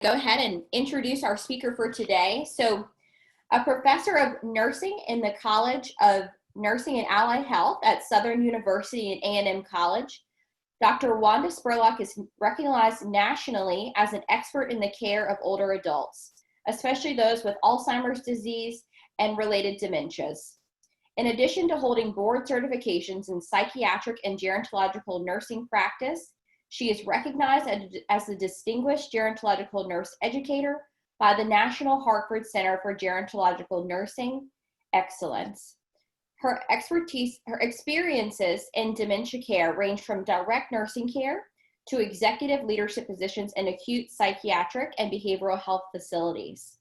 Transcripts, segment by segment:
go ahead and introduce our speaker for today. So, a professor of nursing in the College of Nursing and Allied Health at Southern University and A&M College, Dr. Wanda Spurlock is recognized nationally as an expert in the care of older adults, especially those with Alzheimer's disease and related dementias. In addition to holding board certifications in psychiatric and gerontological nursing practice, she is recognized as a distinguished gerontological nurse educator by the National Hartford Center for Gerontological Nursing Excellence. Her experiences in dementia care range from direct nursing care to executive leadership positions in acute psychiatric and behavioral health facilities.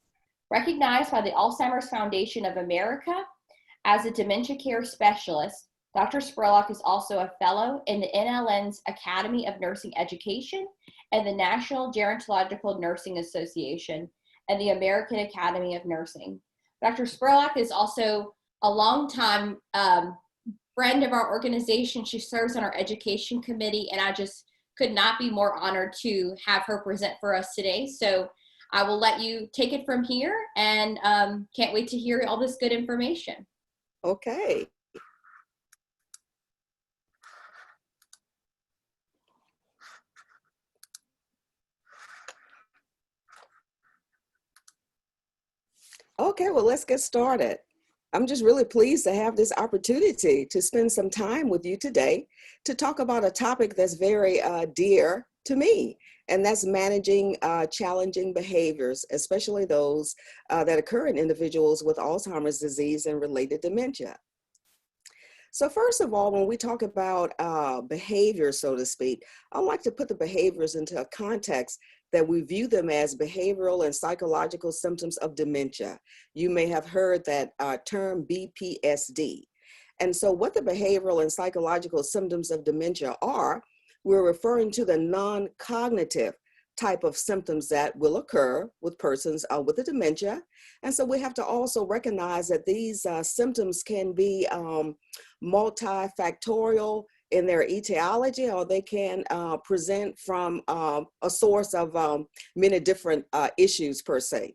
Recognized by the Alzheimer's Foundation of America as a dementia care specialist, Dr. Spurlock is also a fellow in the NLN's Academy of Nursing Education and the National Gerontological Nursing Association and the American Academy of Nursing. Dr. Spurlock is also a longtime friend of our organization. She serves on our education committee, and I just could not be more honored to have her present for us today. So I will let you take it from here, and can't wait to hear all this good information. Okay. Okay, well, let's get started. I'm just really pleased to have this opportunity to spend some time with you today to talk about a topic that's very dear to me, and that's managing challenging behaviors, especially those that occur in individuals with Alzheimer's disease and related dementia. So first of all, when we talk about behavior, so to speak, I like to put the behaviors into a context that we view them as behavioral and psychological symptoms of dementia. You may have heard that term BPSD. And so what the behavioral and psychological symptoms of dementia are, we're referring to the non-cognitive type of symptoms that will occur with persons with a dementia. And so we have to also recognize that these symptoms can be multifactorial in their etiology, or they can present from a source of many different issues per se.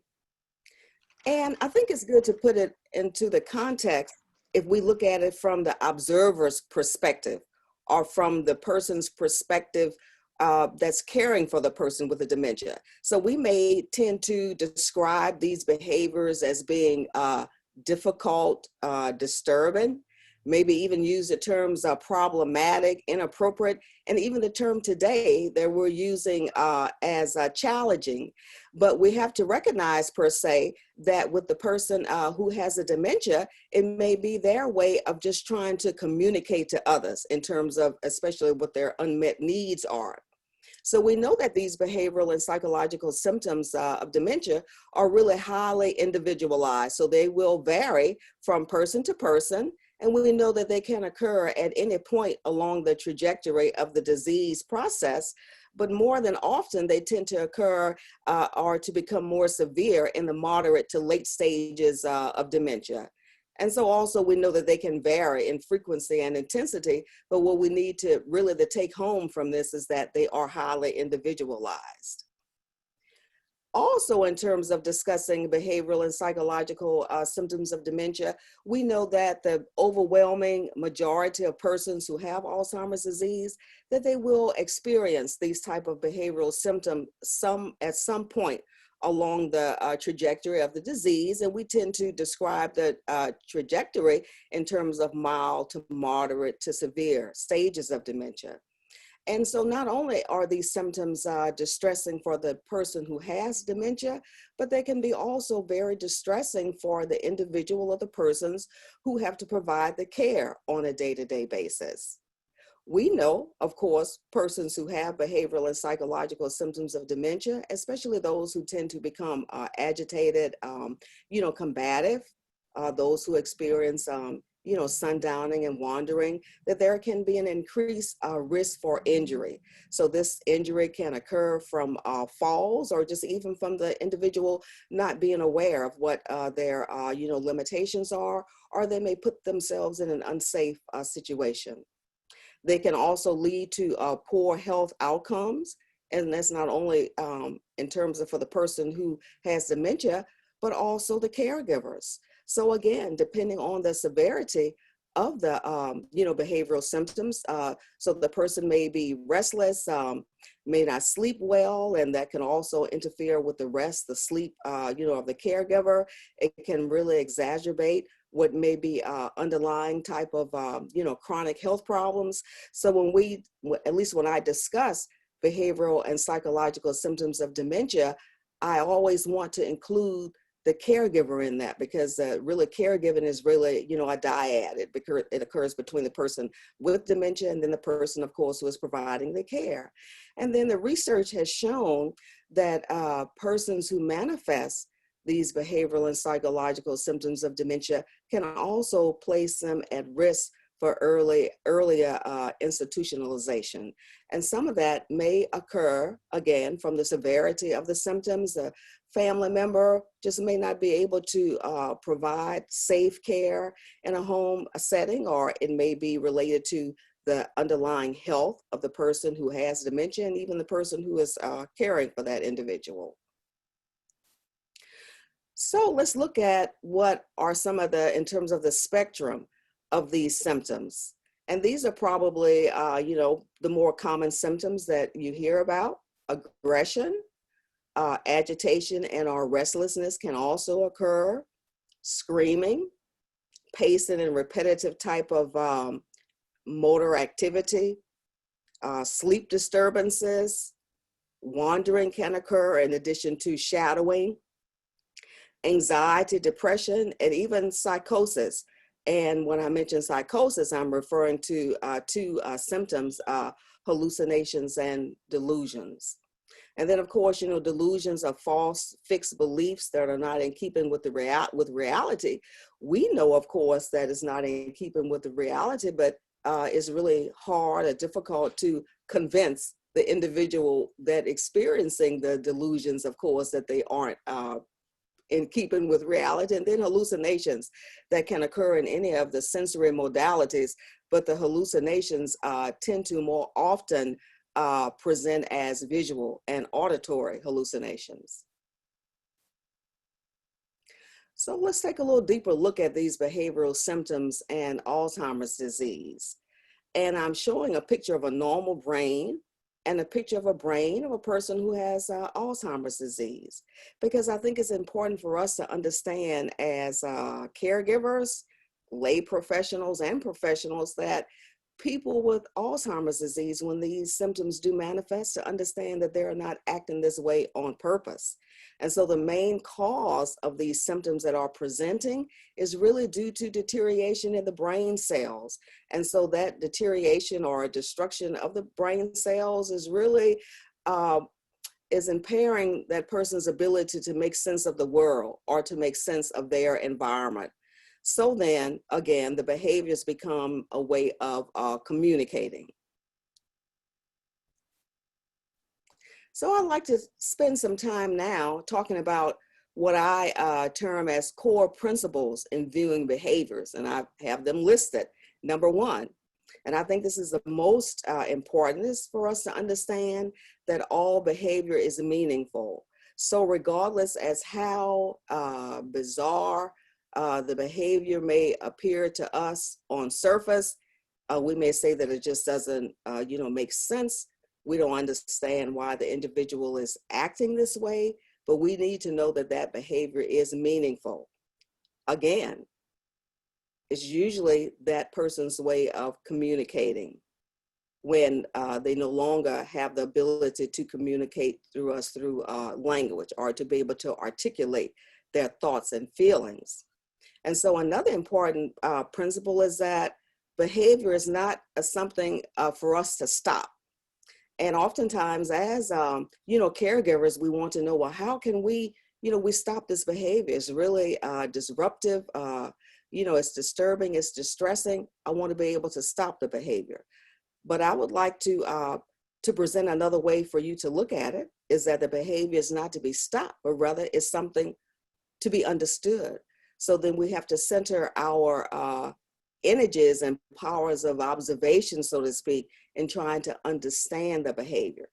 And I think it's good to put it into the context if we look at it from the observer's perspective or from the person's perspective that's caring for the person with the dementia. So we may tend to describe these behaviors as being difficult, disturbing, maybe even use the terms problematic, inappropriate, and even the term today that we're using as challenging. But we have to recognize per se that with the person who has a dementia, it may be their way of just trying to communicate to others in terms of especially what their unmet needs are. So we know that these behavioral and psychological symptoms of dementia are really highly individualized. So they will vary from person to person. And we know that they can occur at any point along the trajectory of the disease process, but more than often they tend to occur or to become more severe in the moderate to late stages of dementia. And so also we know that they can vary in frequency and intensity, but what we need to really the take home from this is that they are highly individualized. Also, in terms of discussing behavioral and psychological symptoms of dementia, we know that the overwhelming majority of persons who have Alzheimer's disease, that they will experience these type of behavioral symptoms at some point along the trajectory of the disease. And we tend to describe the trajectory in terms of mild to moderate to severe stages of dementia. And so not only are these symptoms distressing for the person who has dementia, but they can be also very distressing for the individual or the persons who have to provide the care on a day-to-day basis. We know, of course, persons who have behavioral and psychological symptoms of dementia, especially those who tend to become agitated, combative, those who experience sundowning and wandering, that there can be an increased risk for injury. So this injury can occur from falls or just even from the individual not being aware of what their limitations are, or they may put themselves in an unsafe situation. They can also lead to poor health outcomes, And that's not only in terms of for the person who has dementia, but also the caregivers. So again, depending on the severity of the behavioral symptoms, so the person may be restless, may not sleep well, and that can also interfere with the rest, the sleep, of the caregiver. It can really exacerbate what may be underlying type of, chronic health problems. So at least when I discuss behavioral and psychological symptoms of dementia, I always want to include the caregiver in that, because really caregiving is really, a dyad. It occurs between the person with dementia and then the person, of course, who is providing the care. And then the research has shown that persons who manifest these behavioral and psychological symptoms of dementia can also place them at risk for earlier institutionalization. And some of that may occur, again, from the severity of the symptoms. The family member just may not be able to provide safe care in a home setting, or it may be related to the underlying health of the person who has dementia and even the person who is caring for that individual. So let's look at what are some of in terms of the spectrum of these symptoms. And these are probably, the more common symptoms that you hear about. Aggression, agitation, and or restlessness can also occur. Screaming, pacing and repetitive type of motor activity, sleep disturbances, wandering can occur in addition to shadowing, anxiety, depression, and even psychosis. And when I mention psychosis, I'm referring to two symptoms, hallucinations and delusions. And then, of course, delusions are false, fixed beliefs that are not in keeping with with reality. We know, of course, that it's not in keeping with the reality, but it's really hard or difficult to convince the individual that experiencing the delusions, of course, that they aren't in keeping with reality. And then hallucinations that can occur in any of the sensory modalities, but the hallucinations tend to more often present as visual and auditory hallucinations. So let's take a little deeper look at these behavioral symptoms and Alzheimer's disease. And I'm showing a picture of a normal brain and a picture of a brain of a person who has Alzheimer's disease, because I think it's important for us to understand as caregivers, lay professionals and professionals, that people with Alzheimer's disease, when these symptoms do manifest, to understand that they're not acting this way on purpose. And so the main cause of these symptoms that are presenting is really due to deterioration in the brain cells. And so that deterioration or destruction of the brain cells is really is impairing that person's ability to make sense of the world or to make sense of their environment. So then, again, the behaviors become a way of communicating. So I'd like to spend some time now talking about what I term as core principles in viewing behaviors, and I have them listed. Number one, and I think this is the most important, is for us to understand that all behavior is meaningful. So regardless as how bizarre the behavior may appear to us on surface, we may say that it just doesn't, make sense. We don't understand why the individual is acting this way, but we need to know that that behavior is meaningful. Again, it's usually that person's way of communicating when they no longer have the ability to communicate through us through language, or to be able to articulate their thoughts and feelings. And so another important principle is that behavior is not something for us to stop. And oftentimes as, caregivers, we want to know, well, how can we stop this behavior? It's really disruptive. It's disturbing, it's distressing. I want to be able to stop the behavior. But I would like to present another way for you to look at it, is that the behavior is not to be stopped, but rather it's something to be understood. So then we have to center our energies and powers of observation, so to speak, in trying to understand the behavior.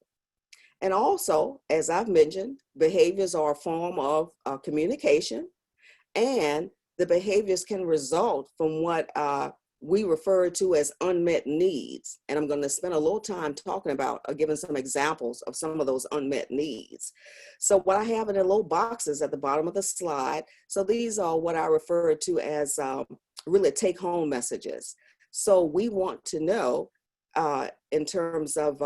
And also, as I've mentioned, behaviors are a form of communication, and the behaviors can result from what we refer to as unmet needs. And I'm going to spend a little time talking about, giving some examples of some of those unmet needs. So what I have in the little boxes at the bottom of the slide, so these are what I refer to as really take-home messages. So we want to know, in terms of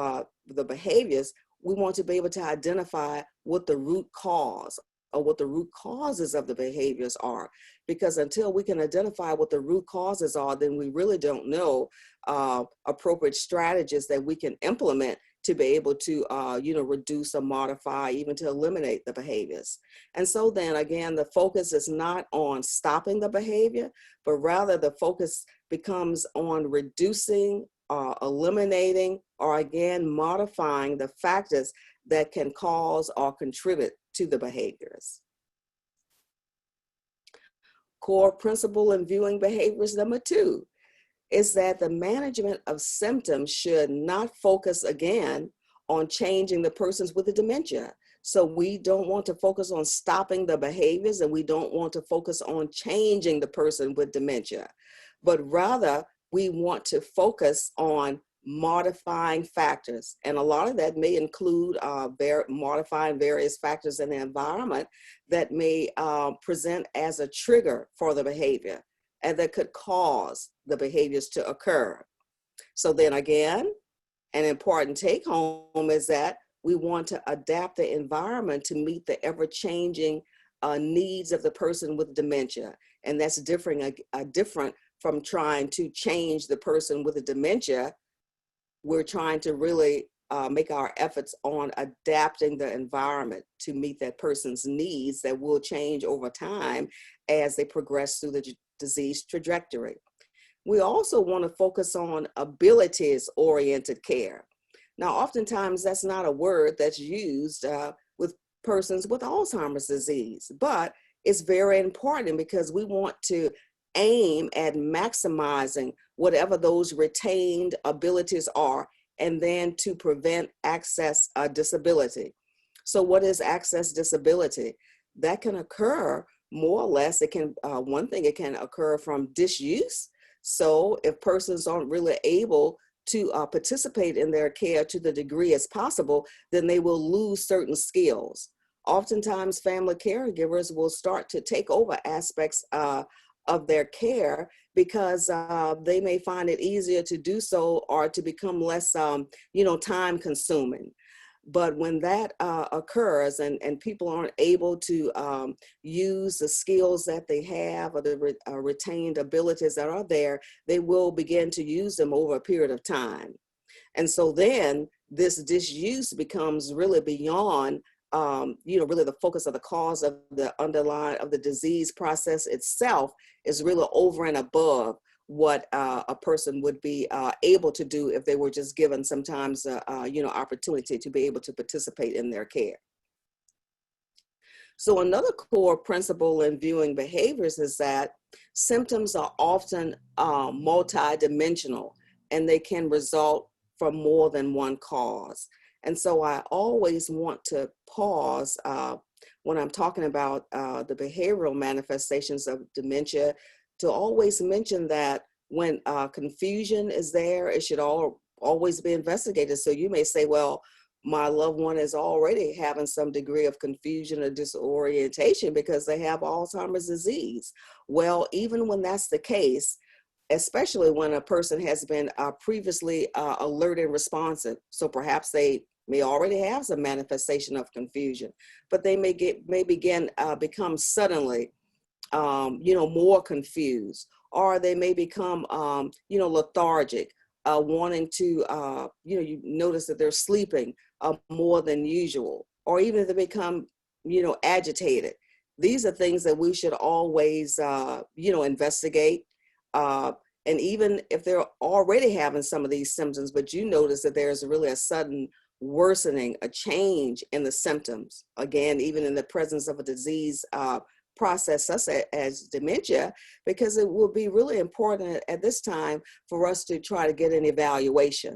the behaviors, we want to be able to identify what the root cause or what the root causes of the behaviors are. Because until we can identify what the root causes are, then we really don't know appropriate strategies that we can implement to be able to, reduce or modify, even to eliminate the behaviors. And so then again, the focus is not on stopping the behavior, but rather the focus becomes on reducing, eliminating, or again, modifying the factors that can cause or contribute to the behaviors. Core principle in viewing behaviors number 2 is that the management of symptoms should not focus again on changing the persons with the dementia. So we don't want to focus on stopping the behaviors, and we don't want to focus on changing the person with dementia, but rather we want to focus on modifying factors. And a lot of that may include modifying various factors in the environment that may present as a trigger for the behavior and that could cause the behaviors to occur. So then again, an important take home is that we want to adapt the environment to meet the ever-changing needs of the person with dementia. And that's different from trying to change the person with the dementia. We're trying to really make our efforts on adapting the environment to meet that person's needs that will change over time as they progress through the disease trajectory. We also want to focus on abilities-oriented care. Now, oftentimes that's not a word that's used with persons with Alzheimer's disease, but it's very important because we want to aim at maximizing whatever those retained abilities are, and then to prevent access disability. So what is access disability? That can occur more or less. It can, one thing, it can occur from disuse. So if persons aren't really able to participate in their care to the degree as possible, then they will lose certain skills. Oftentimes family caregivers will start to take over aspects of their care because they may find it easier to do so or to become less, time consuming. But when that occurs and people aren't able to use the skills that they have or the retained abilities that are there, they will begin to use them over a period of time. And so then this disuse becomes really beyond really the focus of the cause of the underlying of the disease process itself is really over and above what a person would be able to do if they were just given sometimes, opportunity to be able to participate in their care. So another core principle in viewing behaviors is that symptoms are often multidimensional, and they can result from more than one cause. And so I always want to pause when I'm talking about the behavioral manifestations of dementia to always mention that when confusion is there, it should always be investigated. So you may say, well, my loved one is already having some degree of confusion or disorientation because they have Alzheimer's disease. Well, even when that's the case, especially when a person has been previously alert and responsive, so perhaps they may already have some manifestation of confusion, but they may become suddenly, more confused, or they may become, lethargic, wanting to, you notice that they're sleeping more than usual, or even if they become, agitated. These are things that we should always, investigate. And even if they're already having some of these symptoms, but you notice that there's really a sudden worsening, a change in the symptoms, again, even in the presence of a disease process such as dementia, because it will be really important at this time for us to try to get an evaluation.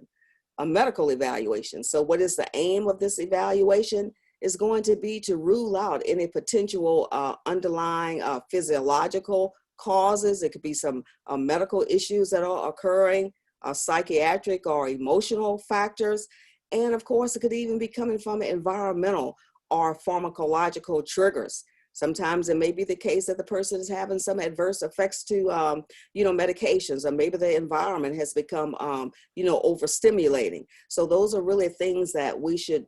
a medical evaluation. So what is the aim of this evaluation? Is going to be to rule out any potential underlying physiological causes. It could be some medical issues that are occurring, psychiatric or emotional factors. And of course, it could even be coming from environmental or pharmacological triggers. Sometimes it may be the case that the person is having some adverse effects to, medications, or maybe the environment has become, overstimulating. So those are really things that we should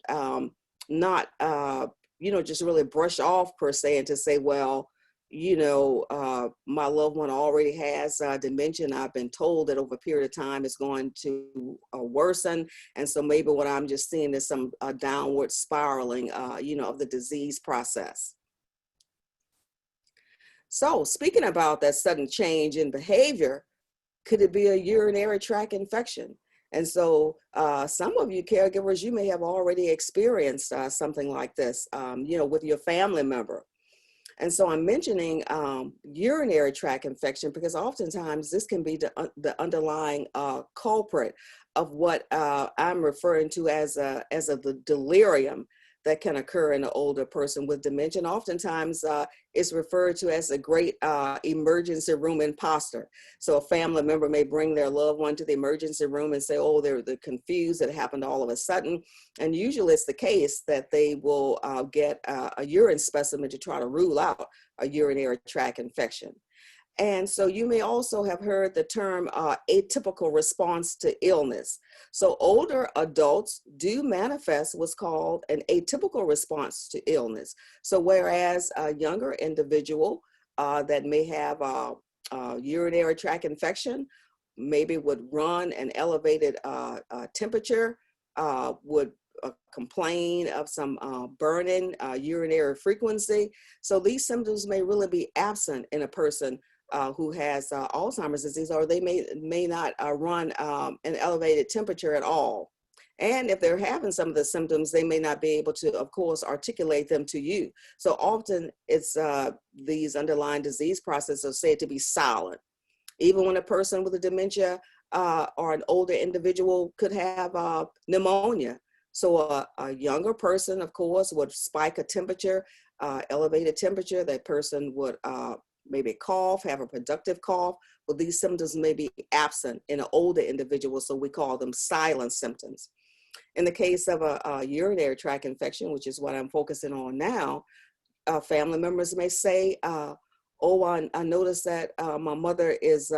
not, just really brush off per se, and to say, well, my loved one already has dementia, and I've been told that over a period of time it's going to worsen. And so maybe what I'm just seeing is some downward spiraling, of the disease process. So speaking about that sudden change in behavior, could it be a urinary tract infection? And so some of you caregivers, you may have already experienced something like this, with your family member. And so I'm mentioning urinary tract infection because oftentimes this can be the underlying culprit of what I'm referring to as the delirium that can occur in an older person with dementia. And oftentimes it's referred to as a great emergency room imposter. So a family member may bring their loved one to the emergency room and say, oh, they're confused, it happened all of a sudden. And usually it's the case that they will get a urine specimen to try to rule out a urinary tract infection. And so you may also have heard the term atypical response to illness. So older adults do manifest what's called an atypical response to illness. So whereas a younger individual that may have a urinary tract infection, maybe would run an elevated temperature, would complain of some burning urinary frequency. So these symptoms may really be absent in a person who has Alzheimer's disease, or they may not run an elevated temperature at all. And if they're having some of the symptoms, they may not be able to, of course, articulate them to you. So often it's these underlying disease processes are said to be silent. Even when a person with a dementia or an older individual could have pneumonia. So a younger person, of course, would spike a temperature, elevated temperature. That person would maybe cough, have a productive cough. Well, these symptoms may be absent in an older individual, so we call them silent symptoms. In the case of a urinary tract infection, which is what I'm focusing on now, family members may say, oh, I noticed that my mother is,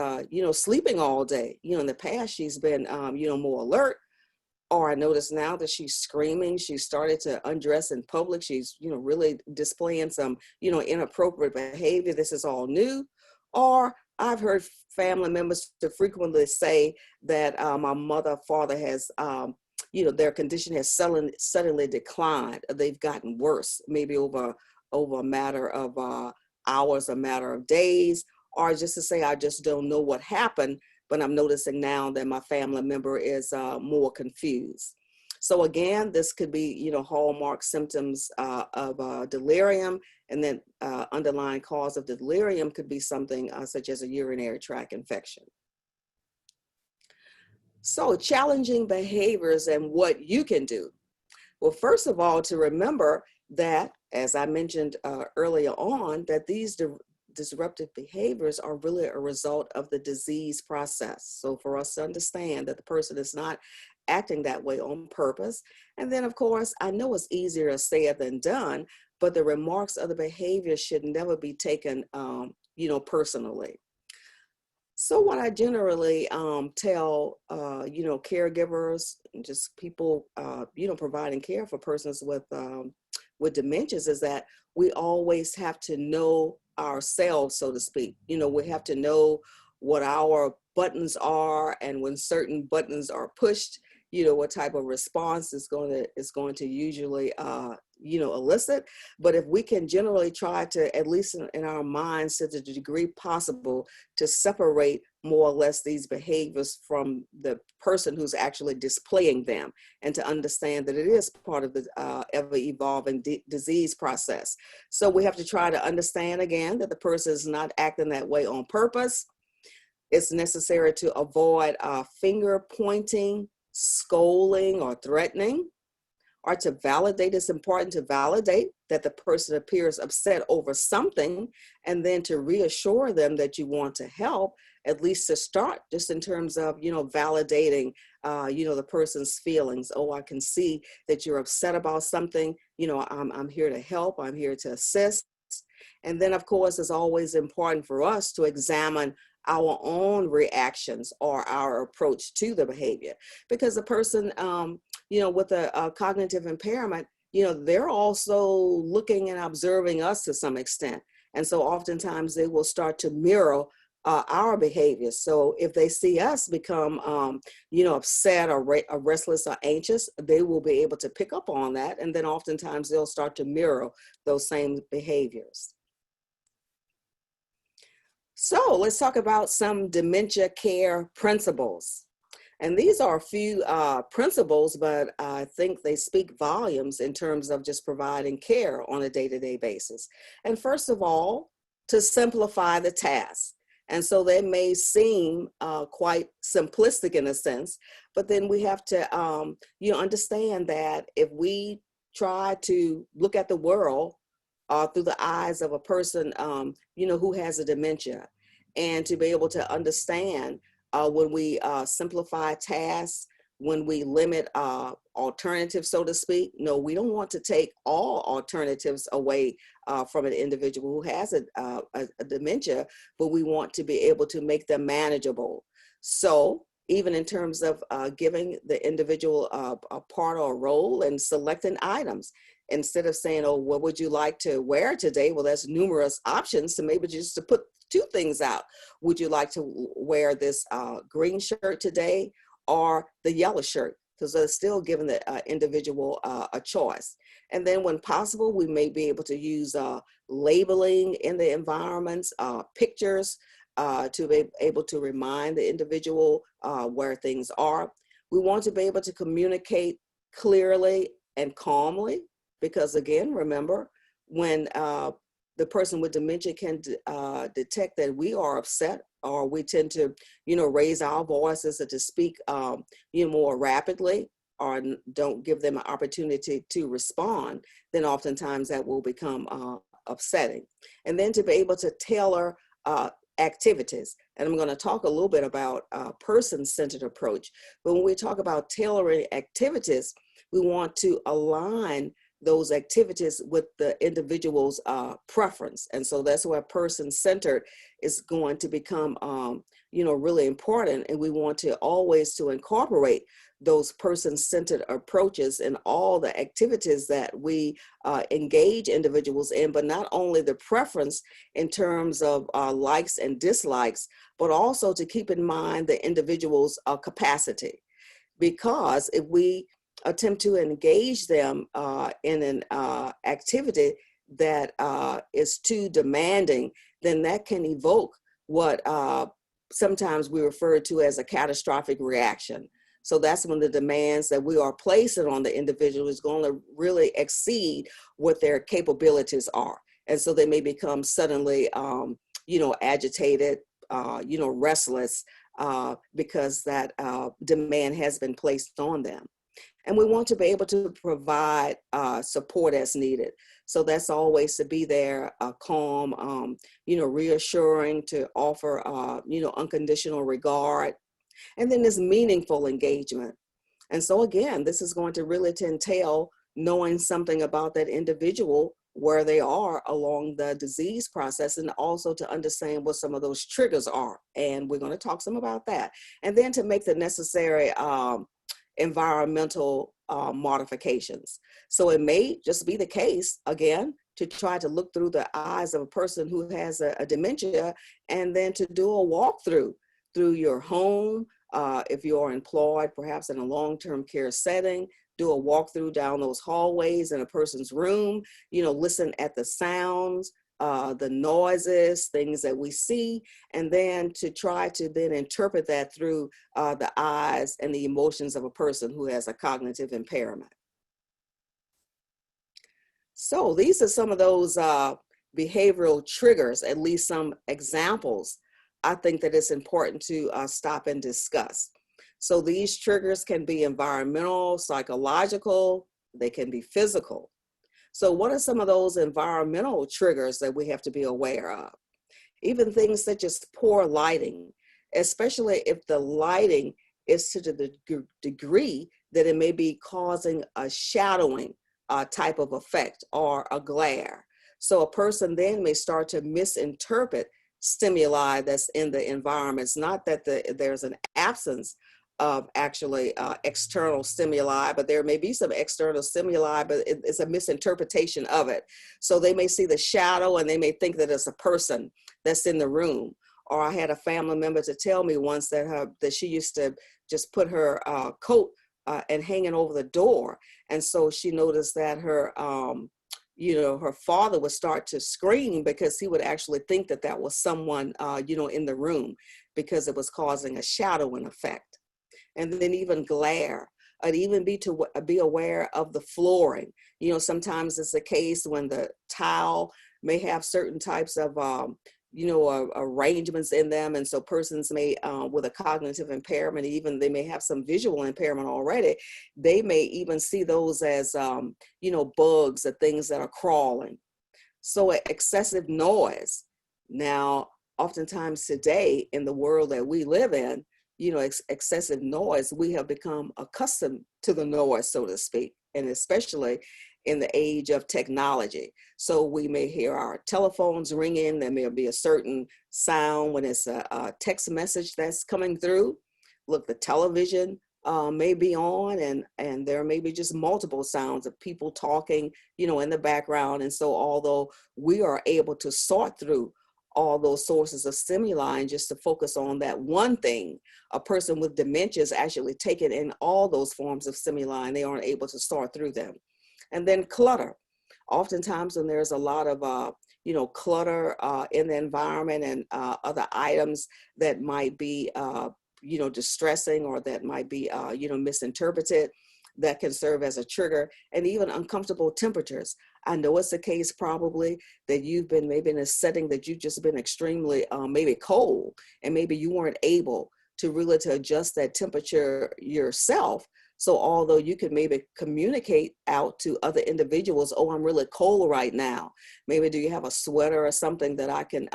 sleeping all day. In the past, she's been, more alert. Or I notice now that she's screaming. She started to undress in public. She's, really displaying some, inappropriate behavior. This is all new. Or I've heard family members to frequently say that my mother, father has, their condition has suddenly declined. They've gotten worse, maybe over a matter of hours, a matter of days, or just to say, I just don't know what happened. But I'm noticing now that my family member is more confused. So again, this could be, hallmark symptoms of delirium, and then underlying cause of delirium could be something such as a urinary tract infection. So challenging behaviors and what you can do. Well, first of all, to remember that, as I mentioned earlier on, that these disruptive behaviors are really a result of the disease process. So for us to understand that the person is not acting that way on purpose. And then, of course, I know it's easier said than done, but the remarks of the behavior should never be taken, personally. So what I generally tell, caregivers, and just people, providing care for persons with dementias is that we always have to know ourselves, so to speak. We have to know what our buttons are, and when certain buttons are pushed, what type of response is going to usually elicit. But if we can generally try to, at least in our minds, to the degree possible, to separate more or less these behaviors from the person who's actually displaying them, and to understand that it is part of the ever-evolving disease process. So we have to try to understand, again, that the person is not acting that way on purpose. It's necessary to avoid finger pointing, scolding or threatening, or to validate. It's important to validate that the person appears upset over something, and then to reassure them that you want to help, at least to start, just in terms of, validating, the person's feelings. Oh, I can see that you're upset about something. I'm here to help. I'm here to assist. And then, of course, it's always important for us to examine our own reactions or our approach to the behavior, because the person, with a cognitive impairment, they're also looking and observing us to some extent. And so oftentimes they will start to mirror our behavior. So if they see us become, upset or restless or anxious, they will be able to pick up on that. And then oftentimes they'll start to mirror those same behaviors. So let's talk about some dementia care principles. And these are a few principles, but I think they speak volumes in terms of just providing care on a day-to-day basis. And first of all, to simplify the task. And so they may seem quite simplistic in a sense, but then we have to, understand that if we try to look at the world through the eyes of a person, who has a dementia, and to be able to understand when we simplify tasks, when we limit alternatives, so to speak. No, we don't want to take all alternatives away from an individual who has a dementia, but we want to be able to make them manageable. So even in terms of giving the individual a part or a role and selecting items, instead of saying, oh, what would you like to wear today? Well, there's numerous options, so maybe just to put two things out. Would you like to wear this green shirt today or the yellow shirt? Because they're still giving the individual a choice. And then when possible, we may be able to use labeling in the environments, pictures to be able to remind the individual where things are. We want to be able to communicate clearly and calmly, because again, remember, when the person with dementia can detect that we are upset, or we tend to, raise our voices or to speak, more rapidly, or don't give them an opportunity to respond, then oftentimes that will become upsetting. And then to be able to tailor activities. And I'm going to talk a little bit about person-centered approach. But when we talk about tailoring activities, we want to align those activities with the individual's preference. And so that's where person-centered is going to become, really important. And we want to always to incorporate those person-centered approaches in all the activities that we engage individuals in, but not only the preference in terms of likes and dislikes, but also to keep in mind the individual's capacity. Because if we attempt to engage them in an activity that is too demanding, then that can evoke what sometimes we refer to as a catastrophic reaction. So that's when the demands that we are placing on the individual is going to really exceed what their capabilities are. And so they may become suddenly, agitated, restless, because that demand has been placed on them. And we want to be able to provide support as needed. So that's always to be there, calm, reassuring, to offer, unconditional regard. And then this meaningful engagement. And so again, this is going to really entail knowing something about that individual, where they are along the disease process, and also to understand what some of those triggers are. And we're going to talk some about that. And then to make the necessary environmental modifications. So it may just be the case, again, to try to look through the eyes of a person who has a dementia, and then to do a walkthrough through your home. If you're employed, perhaps in a long-term care setting, do a walkthrough down those hallways in a person's room, listen at the sounds, the noises, things that we see, and then to try to then interpret that through the eyes and the emotions of a person who has a cognitive impairment. So these are some of those behavioral triggers, at least some examples I think that it's important to stop and discuss. So these triggers can be environmental, psychological, they can be physical. So what are some of those environmental triggers that we have to be aware of? Even things such as poor lighting, especially if the lighting is to the degree that it may be causing a shadowing type of effect or a glare. So a person then may start to misinterpret stimuli that's in the environment. It's not that there's an absence of actually external stimuli, but there may be some external stimuli, but it's a misinterpretation of it. So they may see the shadow and they may think that it's a person that's in the room. Or I had a family member to tell me once that she used to just put her coat and hang it over the door. And so she noticed that her father would start to scream because he would actually think that that was someone, in the room, because it was causing a shadowing effect. And then even glare. I'd even be aware of the flooring. Sometimes it's the case when the tile may have certain types of, arrangements in them. And so persons may, with a cognitive impairment, even they may have some visual impairment already, they may even see those as, bugs or things that are crawling. So excessive noise. Now, oftentimes today in the world that we live in, excessive noise, we have become accustomed to the noise, so to speak, and especially in the age of technology. So we may hear our telephones ringing. There may be a certain sound when it's a text message that's coming through. Look, the television may be on, and there may be just multiple sounds of people talking, in the background. And so although we are able to sort through all those sources of stimuli and just to focus on that one thing, a person with dementia is actually taking in all those forms of stimuli and they aren't able to sort through them. And then clutter. Oftentimes when there's a lot of clutter in the environment and other items that might be distressing or that might be misinterpreted, that can serve as a trigger. And even uncomfortable temperatures. I know it's the case probably that you've been maybe in a setting that you've just been extremely maybe cold, and maybe you weren't able to really to adjust that temperature yourself. So although you could maybe communicate out to other individuals, oh, I'm really cold right now. Maybe do you have a sweater or something that I can,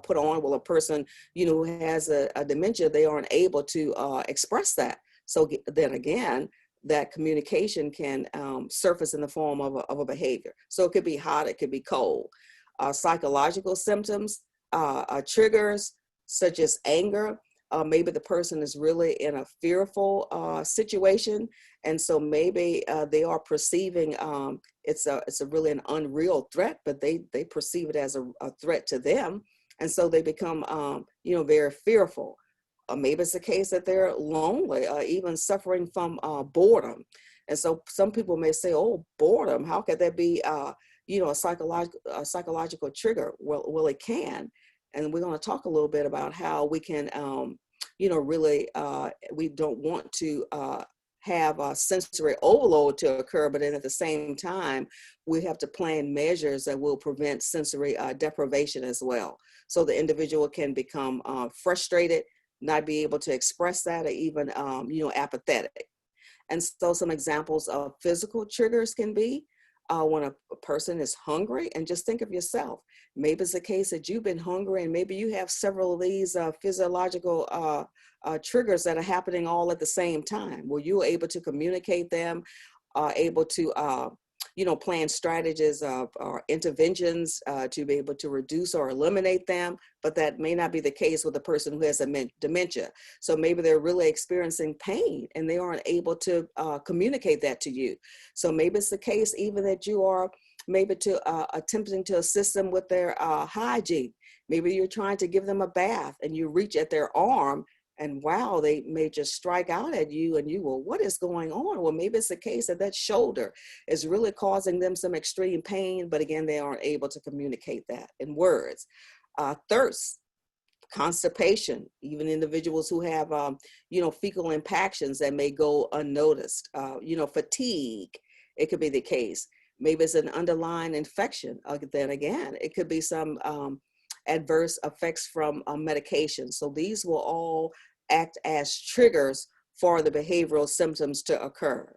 put on? Well, a person, who has a dementia, they aren't able to express that. So then again, that communication can surface in the form of a behavior. So it could be hot, it could be cold. Psychological symptoms, triggers such as anger. Maybe the person is really in a fearful situation, and so maybe they are perceiving it's a really an unreal threat, but they perceive it as a threat to them, and so they become very fearful. Maybe it's the case that they're lonely, even suffering from boredom. And so some people may say, oh, boredom, how could that be, a psychological trigger? Well, it can. And we're going to talk a little bit about how we can, really, we don't want to have a sensory overload to occur, but then at the same time, we have to plan measures that will prevent sensory deprivation as well. So the individual can become frustrated, not be able to express that, or even, apathetic. And so some examples of physical triggers can be when a person is hungry, and just think of yourself. Maybe it's the case that you've been hungry and maybe you have several of these physiological triggers that are happening all at the same time. Were you able to communicate them, able to plan strategies or interventions to be able to reduce or eliminate them, but that may not be the case with a person who has dementia. So maybe they're really experiencing pain and they aren't able to communicate that to you. So maybe it's the case even that you are maybe attempting to assist them with their hygiene. Maybe you're trying to give them a bath and you reach at their arm, and wow, they may just strike out at you, and you, well, what is going on? Well, maybe it's the case that that shoulder is really causing them some extreme pain, but again, they aren't able to communicate that in words. Thirst, constipation, even individuals who have, fecal impactions that may go unnoticed. Fatigue, it could be the case. Maybe it's an underlying infection. Then again, it could be some adverse effects from medication. So these will all act as triggers for the behavioral symptoms to occur.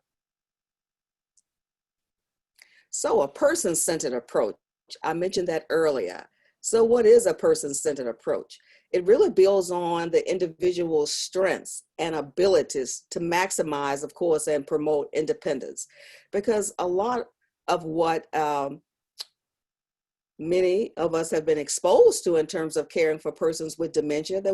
So a person-centered approach, I mentioned that earlier. So what is a person-centered approach? It really builds on the individual's strengths and abilities to maximize, of course, and promote independence. Because a lot of what many of us have been exposed to in terms of caring for persons with dementia, that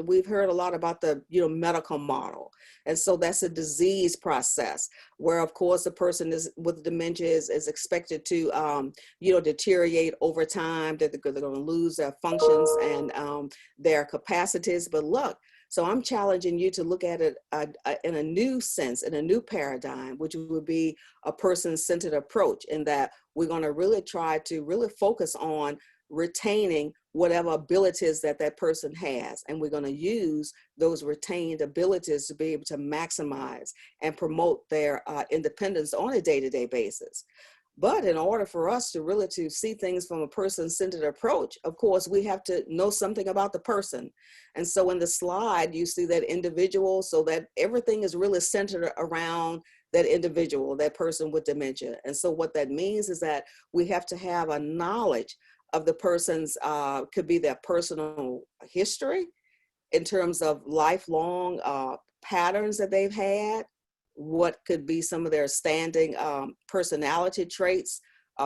we've heard a lot about the medical model. And so that's a disease process where, of course, the person with dementia is expected to deteriorate over time, that they're going to lose their functions and their capacities. But look, so I'm challenging you to look at it in a new sense, in a new paradigm, which would be a person-centered approach, in that we're going to really try to really focus on retaining whatever abilities that person has. And we're going to use those retained abilities to be able to maximize and promote their independence on a day-to-day basis. But in order for us to really to see things from a person-centered approach, of course, we have to know something about the person. And so in the slide, you see that individual, so that everything is really centered around that individual, that person with dementia. And so what that means is that we have to have a knowledge of the person's, could be their personal history in terms of lifelong patterns that they've had, what could be some of their standing personality traits,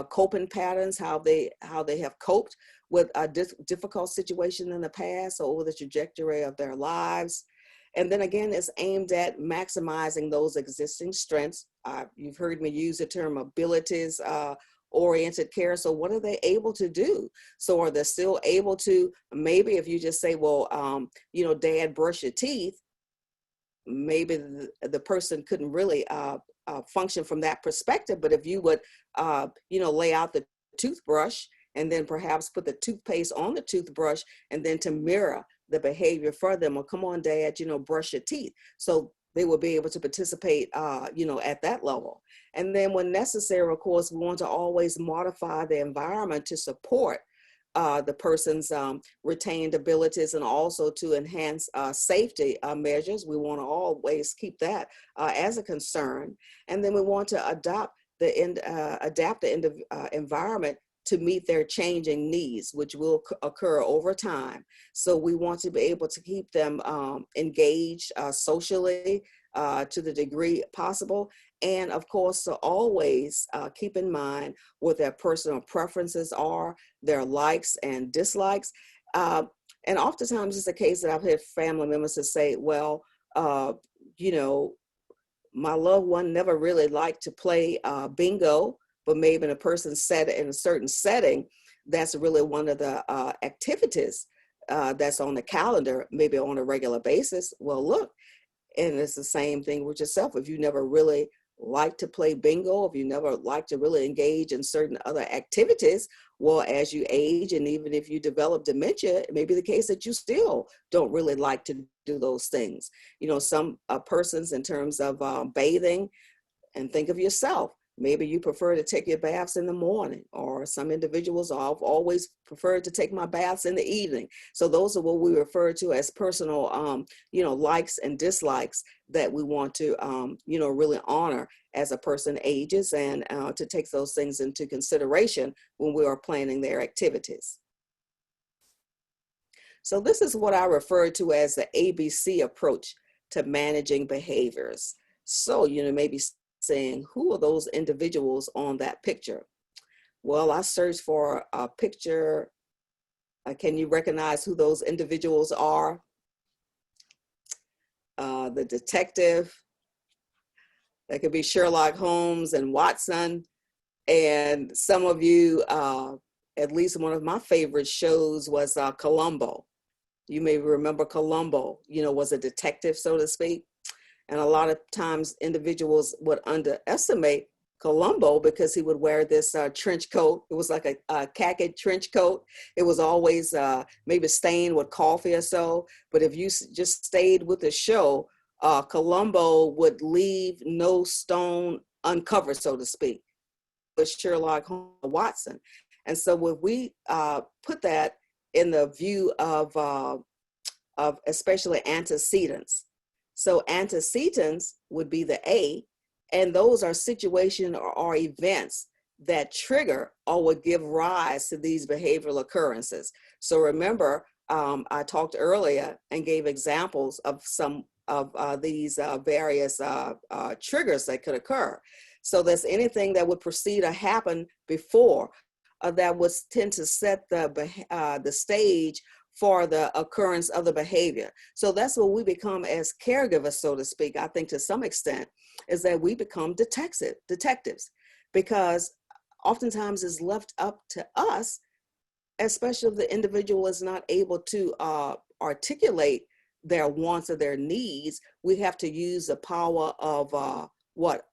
coping patterns, how they have coped with a difficult situation in the past or over the trajectory of their lives. And then again, it's aimed at maximizing those existing strengths. You've heard me use the term abilities oriented care. So what are they able to do? So are they still able to, maybe if you just say, well, Dad, brush your teeth, maybe the person couldn't really function from that perspective. But if you would, lay out the toothbrush and then perhaps put the toothpaste on the toothbrush and then to mirror the behavior for them, or come on, Dad, brush your teeth. So they will be able to participate, at that level. And then when necessary, of course, we want to always modify the environment to support the person's retained abilities and also to enhance safety measures. We want to always keep that as a concern. And then we want to adapt the environment to meet their changing needs, which will occur over time. So we want to be able to keep them engaged socially to the degree possible. And of course, to always keep in mind what their personal preferences are, their likes and dislikes. And oftentimes it's a case that I've had family members to say, well, my loved one never really liked to play bingo, but maybe in a person set in a certain setting, that's really one of the activities that's on the calendar, maybe on a regular basis. Well, look, and it's the same thing with yourself. If you never really like to play bingo, if you never like to really engage in certain other activities, well, as you age, and even if you develop dementia, it may be the case that you still don't really like to do those things. Some persons in terms of bathing, and think of yourself. Maybe you prefer to take your baths in the morning, or some individuals, I've always preferred to take my baths in the evening. So those are what we refer to as personal, likes and dislikes that we want to, really honor as a person ages, and to take those things into consideration when we are planning their activities. So this is what I refer to as the ABC approach to managing behaviors. So, maybe saying, who are those individuals on that picture? Well, I searched for a picture. Can you recognize who those individuals are? The detective, that could be Sherlock Holmes and Watson. And some of you, at least one of my favorite shows was Columbo. You may remember Columbo, was a detective, so to speak. And a lot of times individuals would underestimate Columbo because he would wear this trench coat. It was like a khaki trench coat. It was always maybe stained with coffee or so. But if you just stayed with the show, Columbo would leave no stone uncovered, so to speak, with Sherlock Holmes and Watson. And so when we put that in the view of of especially antecedents. So antecedents would be the A, and those are situations or events that trigger or would give rise to these behavioral occurrences. So remember, I talked earlier and gave examples of some of these various triggers that could occur. So there's anything that would precede or happen before that would tend to set the stage for the occurrence of the behavior. So that's what we become as caregivers, so to speak, I think to some extent, is that we become detectives, because oftentimes it's left up to us, especially if the individual is not able to articulate their wants or their needs. We have to use the power of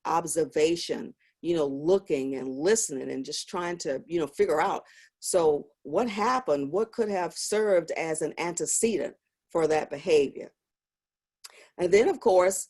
observation, looking and listening and just trying to, figure out. So what happened, what could have served as an antecedent for that behavior? And then, of course,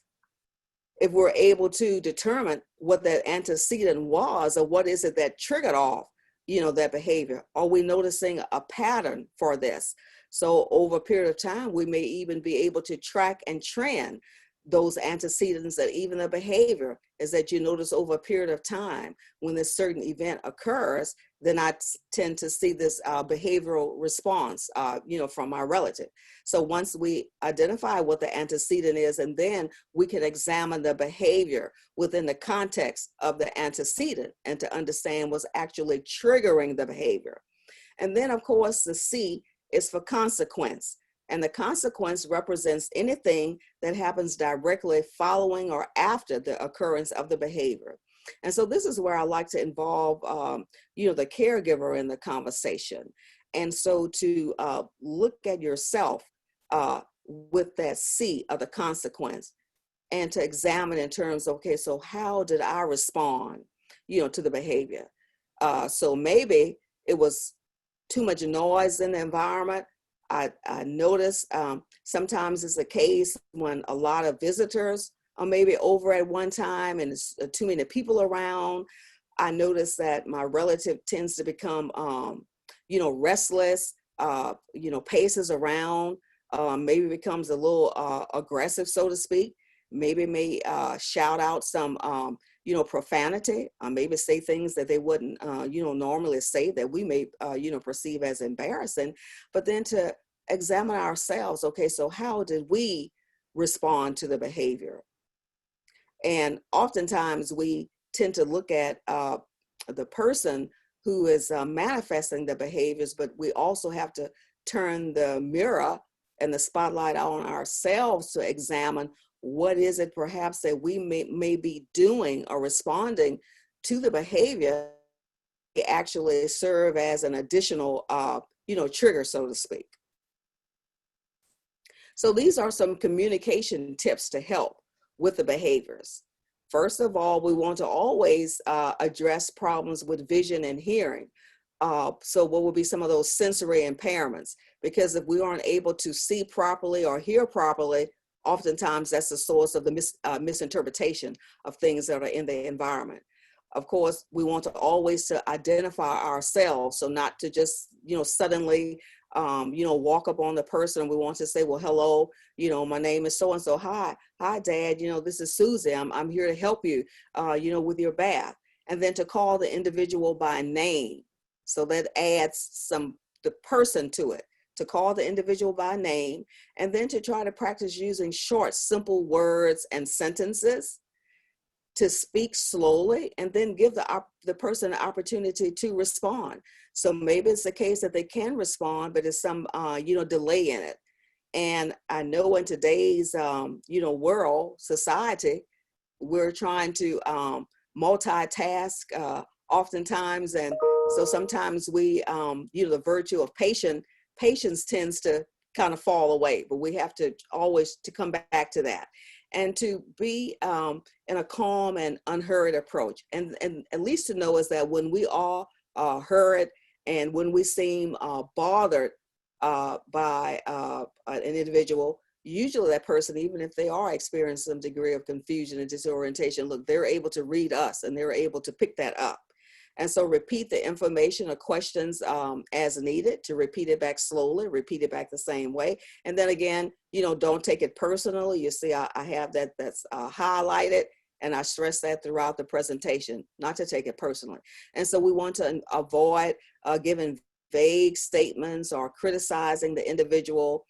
if we're able to determine what that antecedent was, or what is it that triggered off, that behavior, are we noticing a pattern for this? So over a period of time, we may even be able to track and trend those antecedents, that even the behavior is that you notice over a period of time when this certain event occurs, then I tend to see this behavioral response, from my relative. So once we identify what the antecedent is, and then we can examine the behavior within the context of the antecedent and to understand what's actually triggering the behavior. And then, of course, the C is for consequence. And the consequence represents anything that happens directly following or after the occurrence of the behavior. And so this is where I like to involve, the caregiver in the conversation. And so to look at yourself with that C of the consequence, and to examine in terms of, okay, so how did I respond, to the behavior? So maybe it was too much noise in the environment. I notice sometimes it's the case when a lot of visitors are maybe over at one time and it's too many people around. I notice that my relative tends to become, restless, paces around, maybe becomes a little aggressive, so to speak, maybe may shout out some, profanity, maybe say things that they wouldn't, normally say, that we may, perceive as embarrassing. But then to examine ourselves, okay, so how did we respond to the behavior? And oftentimes we tend to look at the person who is manifesting the behaviors, but we also have to turn the mirror and the spotlight on ourselves to examine what is it perhaps that we may be doing or responding to the behavior actually serve as an additional, trigger, so to speak. So these are some communication tips to help with the behaviors. First of all, we want to always address problems with vision and hearing. So what would be some of those sensory impairments? Because if we aren't able to see properly or hear properly, oftentimes that's the source of the misinterpretation of things that are in the environment. Of course, we want to always to identify ourselves, so not to just, suddenly, walk up on the person and we want to say, well, hello, my name is so-and-so. Hi, Dad, this is Susie. I'm here to help you, with your bath. And then to call the individual by name. So that adds the person to it, to call the individual by name, and then to try to practice using short, simple words and sentences, to speak slowly, and then give the person an opportunity to respond. So maybe it's the case that they can respond, but there's some, delay in it. And I know in today's, world, society, we're trying to multitask oftentimes. And so sometimes we, the virtue of patience tends to kind of fall away, but we have to always to come back to that. And to be in a calm and unhurried approach. And at least to know is that when we are hurried and when we seem bothered by an individual, usually that person, even if they are experiencing some degree of confusion and disorientation, look, they're able to read us and they're able to pick that up. And so repeat the information or questions as needed, to repeat it back slowly, repeat it back the same way. And then again, don't take it personally. You see, I have that's highlighted, and I stress that throughout the presentation, not to take it personally. And so we want to avoid giving vague statements or criticizing the individual.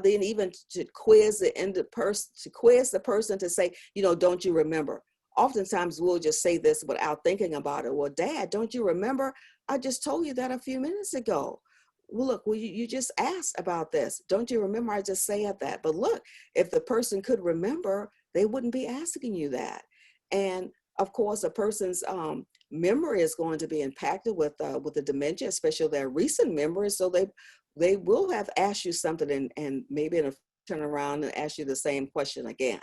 Then even to quiz the person to say, don't you remember? Oftentimes we'll just say this without thinking about it. Well, Dad, don't you remember? I just told you that a few minutes ago. Well, look, you just asked about this. Don't you remember? I just said that. But look, if the person could remember, they wouldn't be asking you that. And of course, a person's memory is going to be impacted with the dementia, especially their recent memories. So they will have asked you something and maybe in a turn around and ask you the same question again.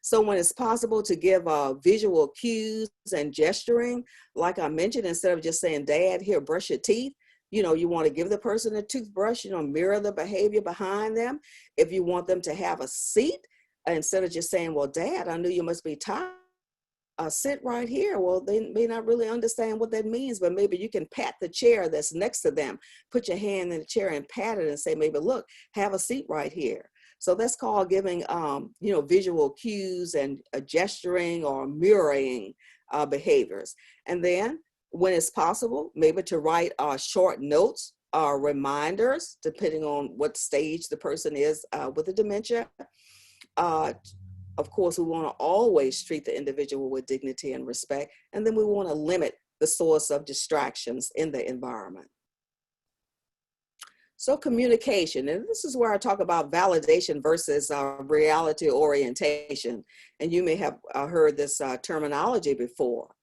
So when it's possible to give visual cues and gesturing, like I mentioned, instead of just saying, Dad, here, brush your teeth, you want to give the person a toothbrush, mirror the behavior behind them. If you want them to have a seat, instead of just saying, well, Dad, I knew you must be tired. Sit right here. Well, they may not really understand what that means, but maybe you can pat the chair that's next to them, put your hand in the chair and pat it and say, maybe, look, have a seat right here. So that's called giving, visual cues and gesturing or mirroring behaviors. And then when it's possible, maybe to write short notes or reminders, depending on what stage the person is with the dementia. Of course, we want to always treat the individual with dignity and respect. And then we want to limit the source of distractions in the environment. So communication, and this is where I talk about validation versus reality orientation. And you may have heard this terminology before,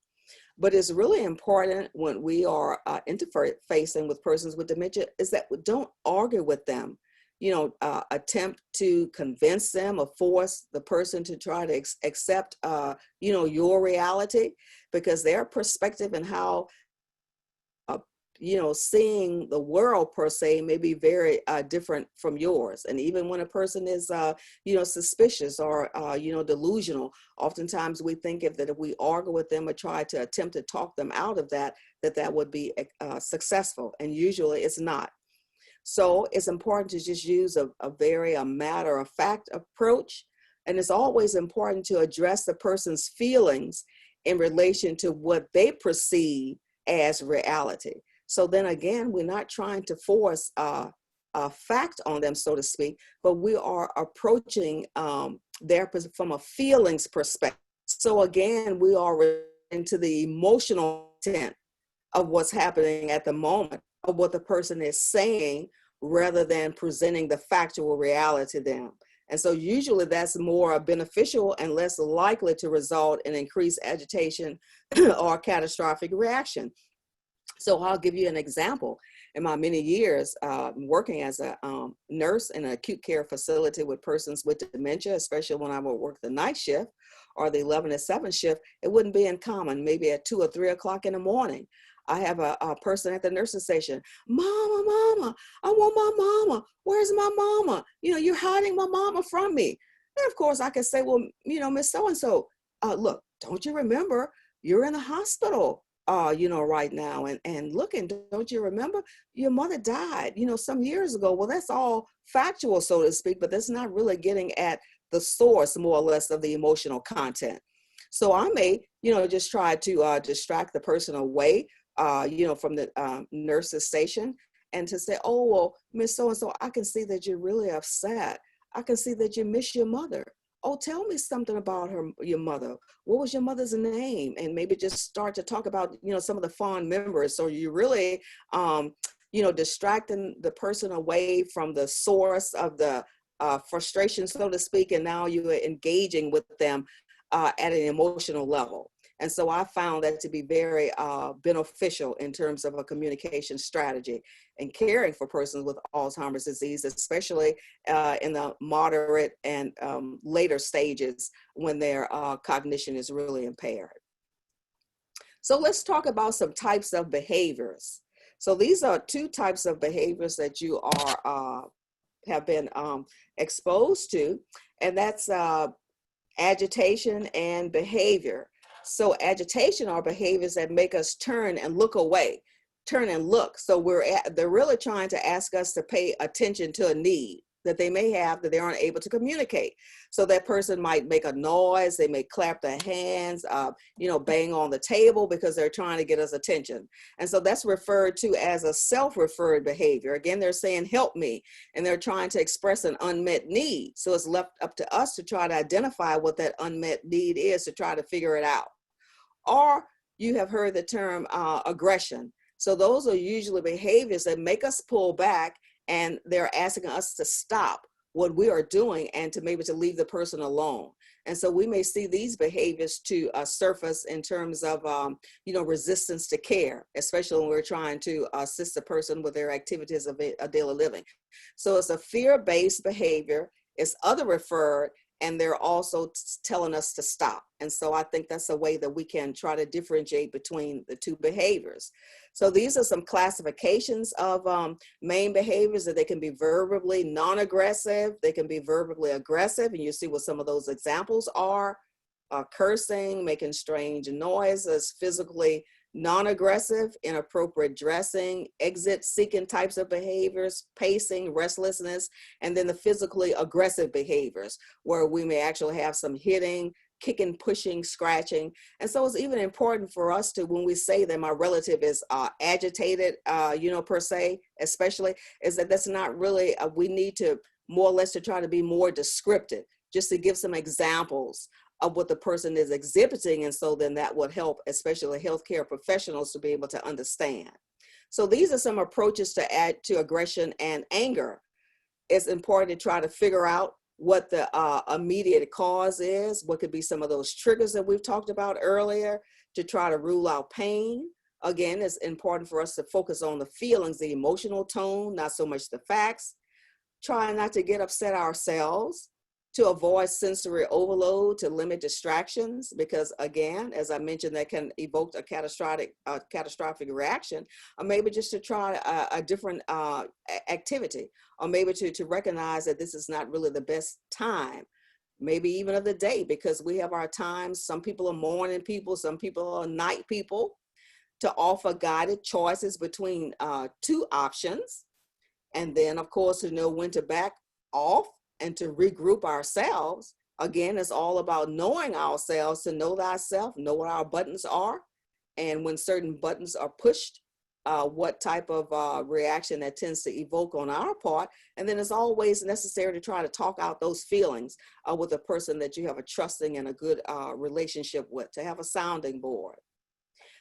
but it's really important when we are interfacing with persons with dementia is that we don't argue with them, attempt to convince them or force the person to try to accept, your reality, because their perspective and how seeing the world per se may be very different from yours. And even when a person is, suspicious or, delusional, oftentimes we think that if we argue with them or try to attempt to talk them out of that would be successful. And usually it's not. So it's important to just use a very matter-of-fact approach. And it's always important to address the person's feelings in relation to what they perceive as reality. So then again, we're not trying to force a fact on them, so to speak, but we are approaching from a feelings perspective. So again, we are into the emotional intent of what's happening at the moment, of what the person is saying, rather than presenting the factual reality to them. And so usually that's more beneficial and less likely to result in increased agitation or catastrophic reaction. So I'll give you an example. In my many years working as a nurse in an acute care facility with persons with dementia, especially when I would work the night shift or the 11 to 7 shift, it wouldn't be uncommon, maybe at 2 or 3 o'clock in the morning. I have a person at the nursing station, Mama, I want my mama. Where's my mama? You're hiding my mama from me. And of course I could say, well, Miss So-and-so, look, don't you remember you're in the hospital, right now. And look, and don't you remember your mother died, some years ago? Well, that's all factual, so to speak, but that's not really getting at the source, more or less, of the emotional content. So I may, just try to distract the person away, from the nurse's station, and to say, oh, well, Miss So-and-so, I can see that you're really upset. I can see that you miss your mother. Oh, tell me something about your mother. What was your mother's name? And maybe just start to talk about, some of the fond memories. So you really, distracting the person away from the source of the frustration, so to speak, and now you are engaging with them at an emotional level. And so I found that to be very beneficial in terms of a communication strategy and caring for persons with Alzheimer's disease, especially in the moderate and later stages when their cognition is really impaired. So let's talk about some types of behaviors. So these are 2 types of behaviors that you are have been exposed to, and that's agitation and behavior. So agitation are behaviors that make us turn and look away, turn and look. So they're really trying to ask us to pay attention to a need that they may have that they aren't able to communicate. So that person might make a noise, they may clap their hands, bang on the table because they're trying to get us attention. And so that's referred to as a self-referred behavior. Again, they're saying, help me, and they're trying to express an unmet need. So it's left up to us to try to identify what that unmet need is to try to figure it out. Or you have heard the term aggression. So those are usually behaviors that make us pull back, and they're asking us to stop what we are doing and to maybe to leave the person alone. And so we may see these behaviors to surface in terms of, resistance to care, especially when we're trying to assist the person with their activities of a daily living. So it's a fear-based behavior, it's other referred, and they're also telling us to stop. And so I think that's a way that we can try to differentiate between the two behaviors. So these are some classifications of main behaviors, that they can be verbally non-aggressive, they can be verbally aggressive, and you see what some of those examples are. Cursing, making strange noises, physically non-aggressive, inappropriate dressing, exit-seeking types of behaviors, pacing, restlessness, and then the physically aggressive behaviors, where we may actually have some hitting, kicking, pushing, scratching. And so it's even important for us to, when we say that my relative is agitated, per se, especially, is that that's not really, we need to more or less to try to be more descriptive, just to give some examples of what the person is exhibiting. And so then that would help, especially healthcare professionals, to be able to understand. So these are some approaches to add to aggression and anger. It's important to try to figure out what the immediate cause is, what could be some of those triggers that we've talked about earlier, to try to rule out pain. Again, it's important for us to focus on the feelings, the emotional tone, not so much the facts. Try not to get upset ourselves, to avoid sensory overload, to limit distractions, because again, as I mentioned, that can evoke a catastrophic reaction, or maybe just to try a different activity, or maybe to recognize that this is not really the best time, maybe even of the day, because we have our times. Some people are morning people, some people are night people, to offer guided choices between two options. And then, of course, to know when to back off and to regroup ourselves. Again, it's all about knowing ourselves, to know thyself, know what our buttons are. And when certain buttons are pushed, what type of reaction that tends to evoke on our part. And then it's always necessary to try to talk out those feelings with a person that you have a trusting and a good relationship with, to have a sounding board.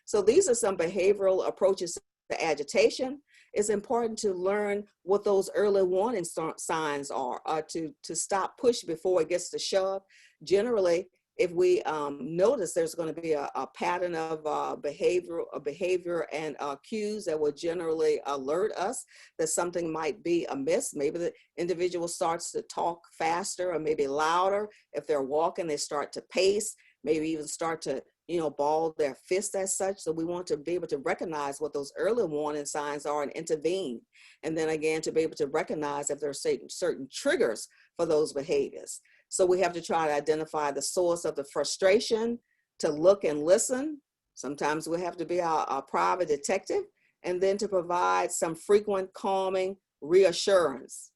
So these are some behavioral approaches to agitation. It's important to learn what those early warning signs are, to stop push before it gets to shove. Generally, if we notice there's going to be a pattern of behavior and cues that will generally alert us that something might be amiss. Maybe the individual starts to talk faster or maybe louder. If they're walking, they start to pace, maybe even start to ball their fist as such. So we want to be able to recognize what those early warning signs are and intervene. And then again, to be able to recognize if there are certain triggers for those behaviors. So we have to try to identify the source of the frustration, to look and listen. Sometimes we have to be our private detective, and then to provide some frequent calming reassurance.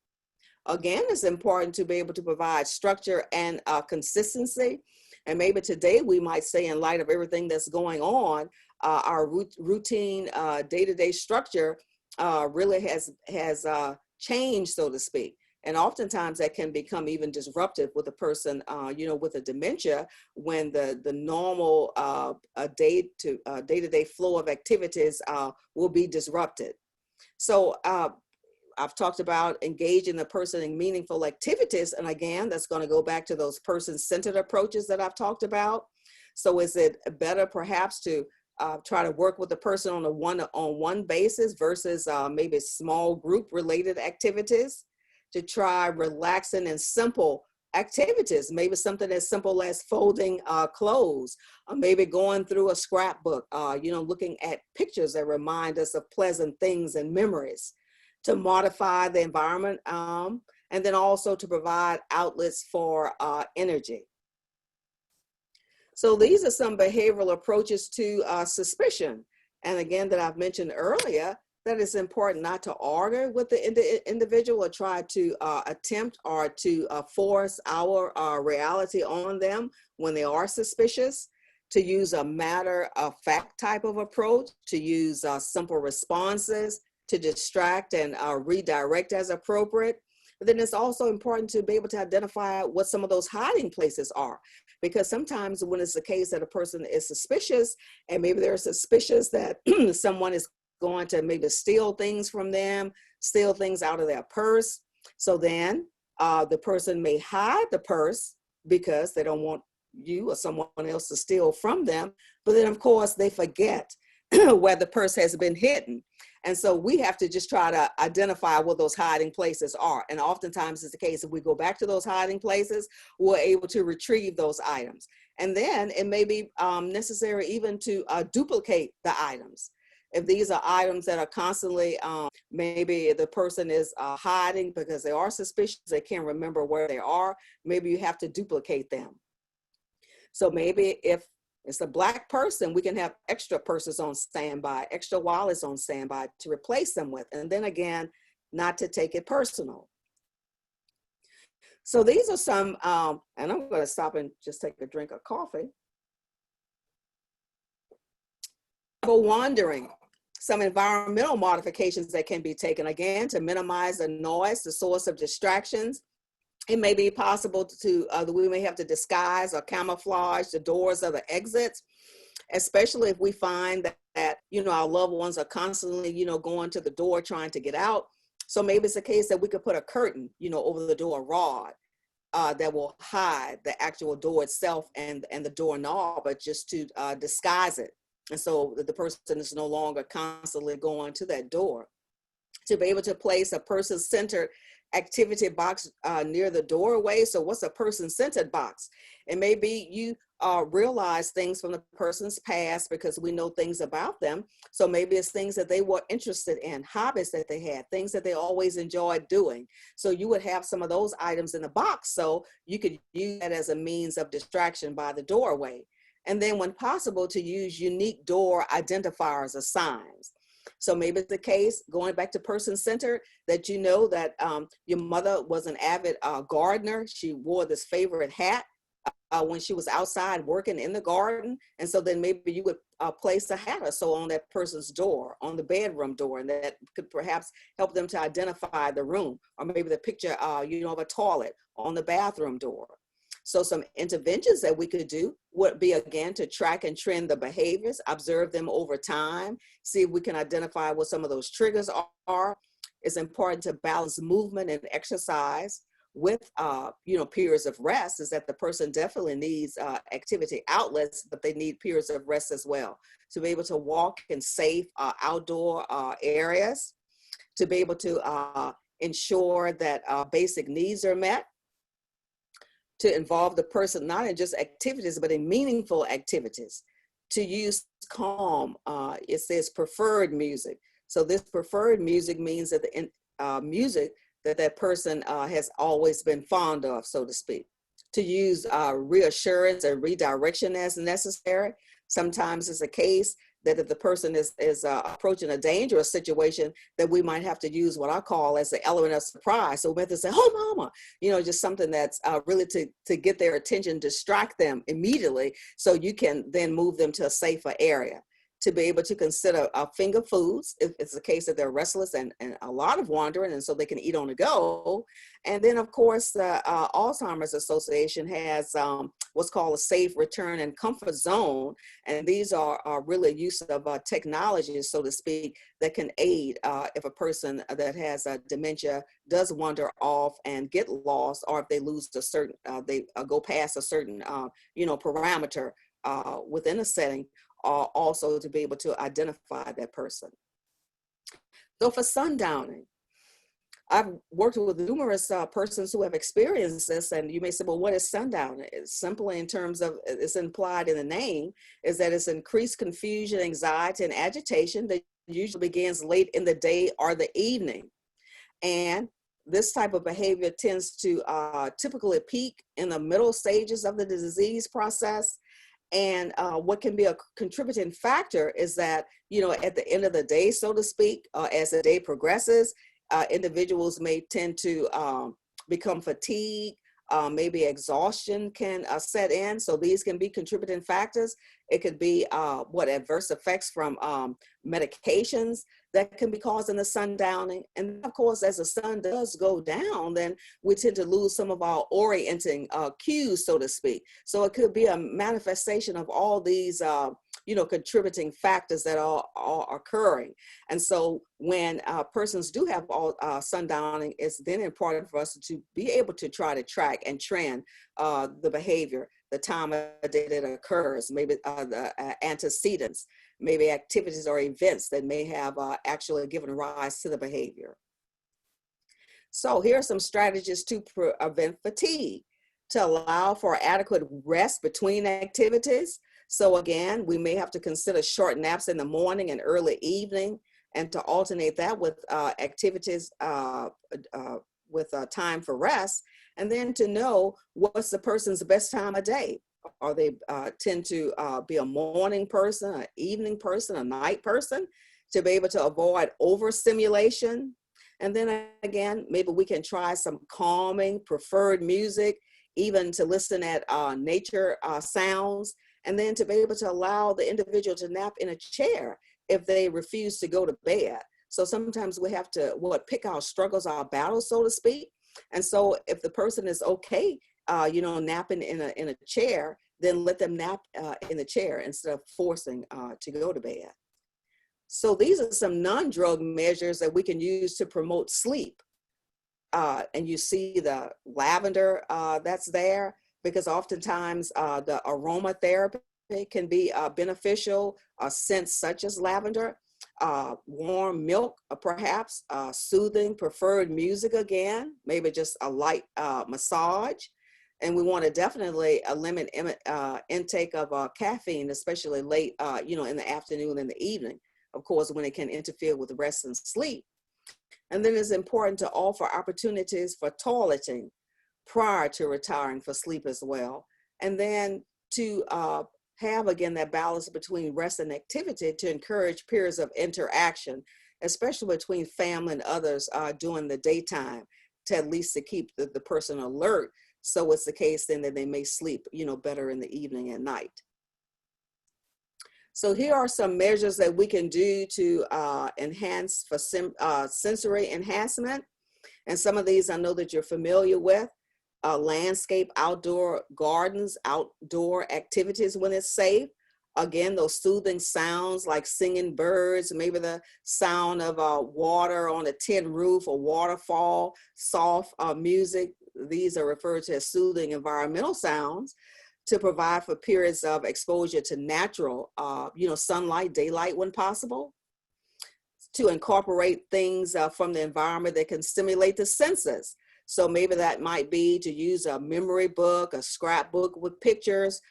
Again, it's important to be able to provide structure and consistency. And maybe today we might say, in light of everything that's going on, our routine day-to-day structure really has changed, so to speak. And oftentimes that can become even disruptive with a person, with a dementia, when the normal day-to-day flow of activities will be disrupted. So I've talked about engaging the person in meaningful activities. And again, that's going to go back to those person-centered approaches that I've talked about. So is it better perhaps to try to work with the person on a one-on-one basis versus maybe small group related activities, to try relaxing and simple activities, maybe something as simple as folding clothes, or maybe going through a scrapbook, looking at pictures that remind us of pleasant things and memories, to modify the environment, and then also to provide outlets for energy. So these are some behavioral approaches to suspicion. And again, that I've mentioned earlier, that it's important not to argue with the individual or try to attempt or to force our reality on them when they are suspicious, to use a matter of fact type of approach, to use simple responses, to distract and redirect as appropriate. But then it's also important to be able to identify what some of those hiding places are. Because sometimes when it's the case that a person is suspicious and maybe they're suspicious that someone is going to maybe steal things from them, steal things out of their purse. So then the person may hide the purse because they don't want you or someone else to steal from them. But then of course they forget where the purse has been hidden. And so we have to just try to identify what those hiding places are. And oftentimes it's the case, if we go back to those hiding places, we're able to retrieve those items. And then it may be necessary even to duplicate the items. If these are items that are constantly, maybe the person is hiding because they are suspicious, they can't remember where they are, maybe you have to duplicate them. So maybe if it's a Black person, we can have extra purses on standby, extra wallets on standby to replace them with. And then again, not to take it personal. So these are some, and I'm going to stop and just take a drink of coffee. Wandering, some environmental modifications that can be taken, again, to minimize the noise, the source of distractions. It may be possible to, we may have to disguise or camouflage the doors or the exits, especially if we find that our loved ones are constantly, going to the door trying to get out. So maybe it's a case that we could put a curtain, over the door, rod, that will hide the actual door itself and the doorknob, but just to disguise it. And so the person is no longer constantly going to that door. To be able to place a person-centered activity box near the doorway. So what's a person-centered box? It may be you realize things from the person's past because we know things about them. So maybe it's things that they were interested in, hobbies that they had, things that they always enjoyed doing. So you would have some of those items in the box. So you could use that as a means of distraction by the doorway. And then when possible, to use unique door identifiers or signs. So maybe it's the case, going back to person-centered, that that your mother was an avid gardener. She wore this favorite hat when she was outside working in the garden. And so then maybe you would place a hat or so on that person's door, on the bedroom door, and that could perhaps help them to identify the room. Or maybe the picture, of a toilet on the bathroom door. So some interventions that we could do would be, again, to track and trend the behaviors, observe them over time, see if we can identify what some of those triggers are. It's important to balance movement and exercise with, periods of rest. Is that the person definitely needs activity outlets, but they need periods of rest as well. To be able to walk in safe outdoor areas, to be able to ensure that basic needs are met, to involve the person not in just activities, but in meaningful activities, to use calm, it says preferred music. So this preferred music means that the music that person has always been fond of, so to speak. To use reassurance and redirection as necessary. Sometimes it's a case that if the person is approaching a dangerous situation, that we might have to use what I call as the element of surprise. So we have to say, "Oh, mama," just something that's really to get their attention, distract them immediately, so you can then move them to a safer area. To be able to consider finger foods, if it's the case that they're restless and a lot of wandering, and so they can eat on the go. And then, of course, the Alzheimer's Association has what's called a safe return and comfort zone. And these are really use of technologies, so to speak, that can aid if a person that has dementia does wander off and get lost, or if they lose a certain, they go past a certain, parameter within a setting. Also to be able to identify that person. So for sundowning, I've worked with numerous persons who have experienced this, and you may say, well, what is sundowning? It's simply in terms of, it's implied in the name, is that it's increased confusion, anxiety, and agitation that usually begins late in the day or the evening. And this type of behavior tends to typically peak in the middle stages of the disease process. And what can be a contributing factor is that, you know, at the end of the day, so to speak, as the day progresses, individuals may tend to become fatigued. Maybe exhaustion can set in. So these can be contributing factors. It could be adverse effects from medications that can be causing the sundowning. And of course, as the sun does go down, then we tend to lose some of our orienting cues, so to speak. So it could be a manifestation of all these contributing factors that are occurring. And so when persons do have all sundowning, it's then important for us to be able to try to track and trend the behavior, the time of day that occurs, maybe the antecedents, maybe activities or events that may have actually given rise to the behavior. So here are some strategies to prevent fatigue, to allow for adequate rest between activities. So again, we may have to consider short naps in the morning and early evening, and to alternate that with activities with time for rest, and then to know what's the person's best time of day. Are they tend to be a morning person, an evening person, a night person, to be able to avoid overstimulation. And then again, maybe we can try some calming, preferred music, even to listen at nature sounds, and then to be able to allow the individual to nap in a chair if they refuse to go to bed. So sometimes we have to pick our struggles, our battles, so to speak. And so if the person is okay, napping in a chair, then let them nap in the chair instead of forcing to go to bed. So these are some non-drug measures that we can use to promote sleep. And you see the lavender that's there, because oftentimes the aromatherapy can be beneficial, scents such as lavender, warm milk, perhaps, soothing, preferred music again, maybe just a light massage. And we want to definitely limit intake of caffeine, especially late, in the afternoon and the evening, of course, when it can interfere with rest and sleep. And then it's important to offer opportunities for toileting prior to retiring for sleep as well. And then to have, again, that balance between rest and activity to encourage periods of interaction, especially between family and others during the daytime, to at least to keep the person alert. So it's the case then that they may sleep, better in the evening and night. So here are some measures that we can do to enhance for sensory enhancement. And some of these I know that you're familiar with. Landscape, outdoor gardens, outdoor activities when it's safe. Again, those soothing sounds like singing birds, maybe the sound of water on a tin roof or waterfall, soft music. These are referred to as soothing environmental sounds, to provide for periods of exposure to natural, sunlight, daylight when possible, to incorporate things from the environment that can stimulate the senses. So maybe that might be to use a memory book, a scrapbook with pictures,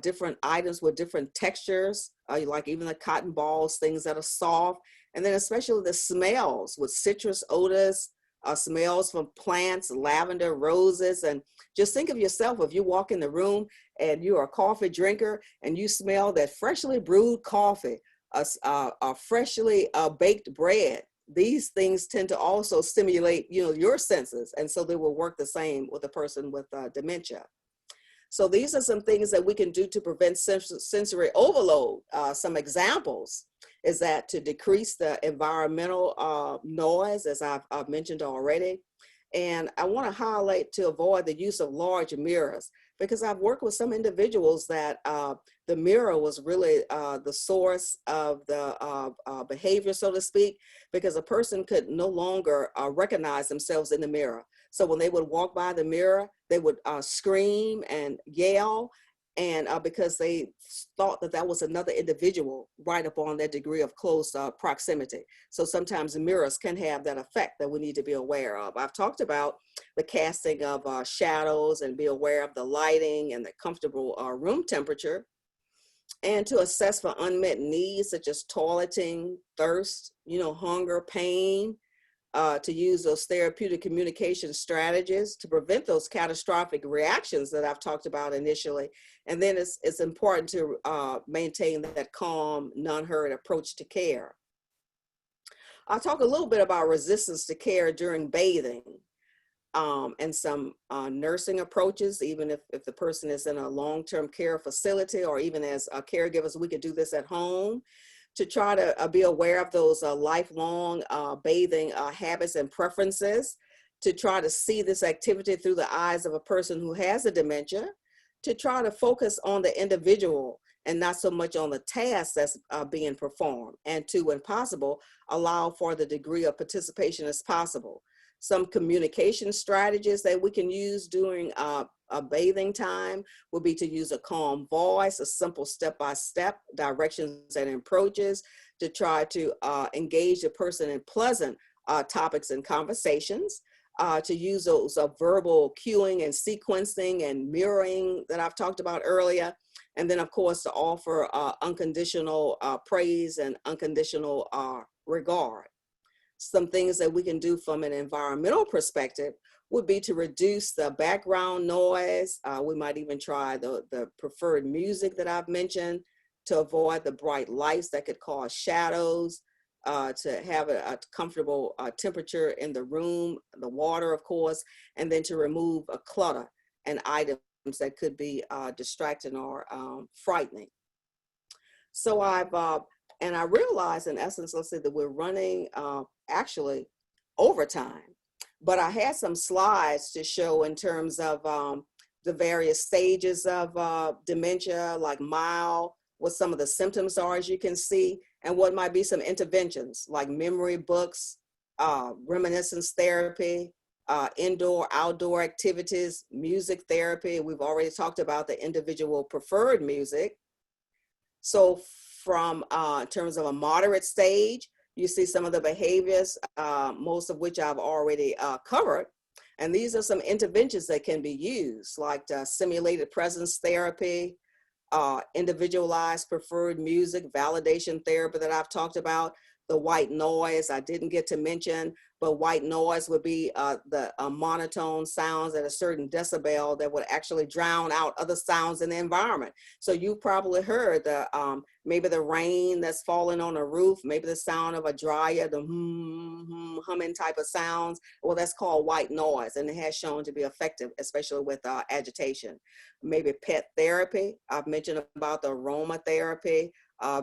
different items with different textures, like even the cotton balls, things that are soft. And then especially the smells with citrus odors, smells from plants, lavender, roses. And just think of yourself, if you walk in the room and you're a coffee drinker and you smell that freshly brewed coffee, a freshly baked bread, these things tend to also stimulate, your senses. And so they will work the same with a person with dementia. So these are some things that we can do to prevent sensory overload. Some examples is that to decrease the environmental noise, as I've mentioned already. And I want to highlight to avoid the use of large mirrors, because I've worked with some individuals that the mirror was really the source of the behavior, so to speak, because a person could no longer recognize themselves in the mirror. So when they would walk by the mirror, they would scream and yell, and because they thought that was another individual right upon that degree of close proximity. So sometimes the mirrors can have that effect that we need to be aware of. I've talked about the casting of shadows and be aware of the lighting and the comfortable room temperature, and to assess for unmet needs such as toileting, thirst, hunger, pain, to use those therapeutic communication strategies to prevent those catastrophic reactions that I've talked about initially. And then it's important to maintain that calm, non-hurried approach to care. I'll talk a little bit about resistance to care during bathing, and some nursing approaches, even if the person is in a long-term care facility, or even as caregivers, we could do this at home to try to be aware of those lifelong bathing habits and preferences, to try to see this activity through the eyes of a person who has a dementia, to try to focus on the individual and not so much on the task that's being performed, and to, when possible, allow for the degree of participation as possible. Some communication strategies that we can use during a bathing time would be to use a calm voice, a simple step-by-step directions and approaches to try to engage the person in pleasant topics and conversations, to use those verbal cueing and sequencing and mirroring that I've talked about earlier. And then, of course, to offer unconditional praise and unconditional regard. Some things that we can do from an environmental perspective would be to reduce the background noise. We might even try the preferred music that I've mentioned, to avoid the bright lights that could cause shadows, to have a comfortable temperature in the room, the water, of course, and then to remove a clutter and items that could be distracting or frightening. So I realized, in essence, let's say that we're running actually overtime, but I had some slides to show in terms of the various stages of dementia, like mild, what some of the symptoms are, as you can see, and what might be some interventions like memory books, reminiscence therapy, indoor, outdoor activities, music therapy. We've already talked about the individual preferred music. So from in terms of a moderate stage, you see some of the behaviors, most of which I've already covered. And these are some interventions that can be used, like simulated presence therapy, individualized preferred music, validation therapy that I've talked about, the white noise I didn't get to mention, but white noise would be the monotone sounds at a certain decibel that would actually drown out other sounds in the environment. So you probably heard the maybe the rain that's falling on a roof, maybe the sound of a dryer, the humming type of sounds. Well, that's called white noise, and it has shown to be effective, especially with agitation. Maybe pet therapy. I've mentioned about the aromatherapy,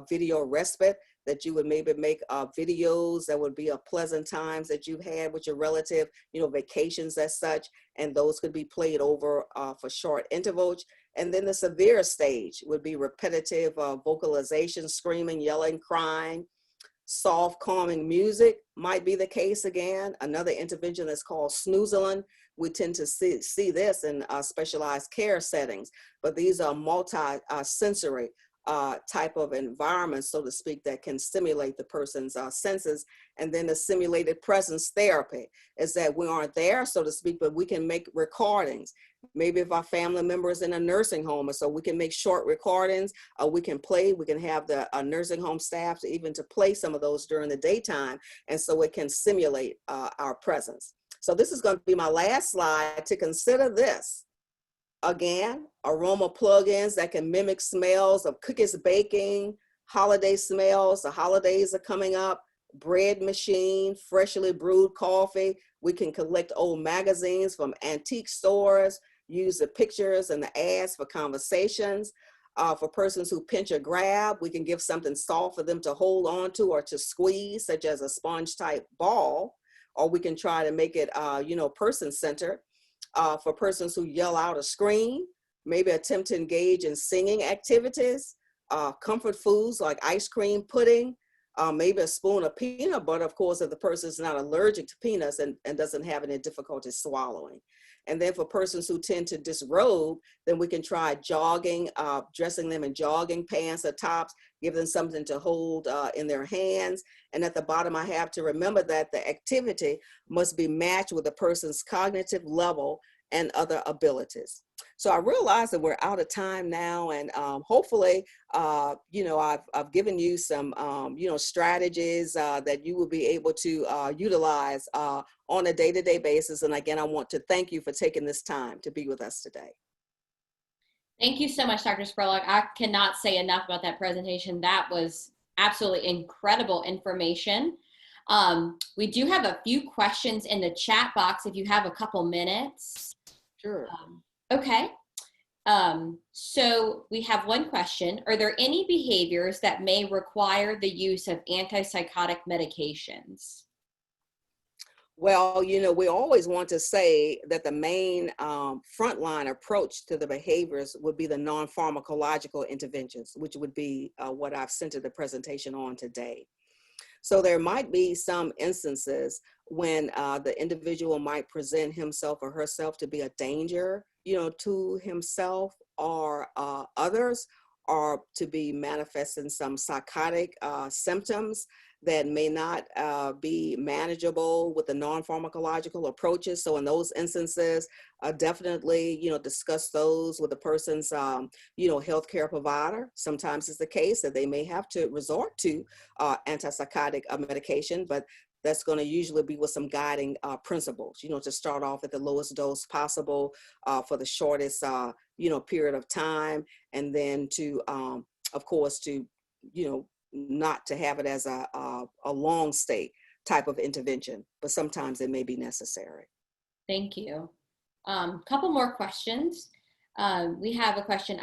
video respite, that you would maybe make videos that would be of pleasant times that you've had with your relative, vacations as such, and those could be played over for short intervals. And then the severe stage would be repetitive vocalization, screaming, yelling, crying. Soft, calming music might be the case again. Another intervention that's called snoozling. We tend to see this in specialized care settings, but these are multi-sensory type of environment, so to speak, that can stimulate the person's senses. And then the simulated presence therapy is that we aren't there, so to speak, but we can make recordings. Maybe if our family member is in a nursing home, so we can make short recordings, we can have the nursing home staff to play some of those during the daytime, and so it can simulate our presence. So this is going to be my last slide to consider this. Again, aroma plugins that can mimic smells of cookies baking, holiday smells. The holidays are coming up. Bread machine, freshly brewed coffee. We can collect old magazines from antique stores, use the pictures and the ads for conversations. For persons who pinch or grab, we can give something soft for them to hold on to or to squeeze, such as a sponge type ball, or we can try to make it, person-centered. For persons who yell out or scream, maybe attempt to engage in singing activities, comfort foods like ice cream pudding, maybe a spoon of peanut butter, of course, if the person is not allergic to peanuts and doesn't have any difficulty swallowing. And then for persons who tend to disrobe, then we can try jogging, dressing them in jogging pants or tops, give them something to hold in their hands. And at the bottom, I have to remember that the activity must be matched with the person's cognitive level and other abilities. So I realize that we're out of time now, and hopefully, I've given you some, strategies that you will be able to utilize on a day-to-day basis. And again, I want to thank you for taking this time to be with us today. Thank you so much, Dr. Spurlock. I cannot say enough about that presentation. That was absolutely incredible information. We do have a few questions in the chat box if you have a couple minutes. Sure. Okay. So we have one question. Are there any behaviors that may require the use of antipsychotic medications? Well, we always want to say that the main frontline approach to the behaviors would be the non-pharmacological interventions, which would be what I've centered the presentation on today. So there might be some instances when the individual might present himself or herself to be a danger, to himself or others, or to be manifesting some psychotic symptoms that may not be manageable with the non-pharmacological approaches. So in those instances, definitely, discuss those with the person's, healthcare provider. Sometimes it's the case that they may have to resort to antipsychotic medication, but that's going to usually be with some guiding principles, to start off at the lowest dose possible for the shortest, period of time. And then to, of course, to, not to have it as a long stay type of intervention, but sometimes it may be necessary. Thank you. Couple more questions. We have a question.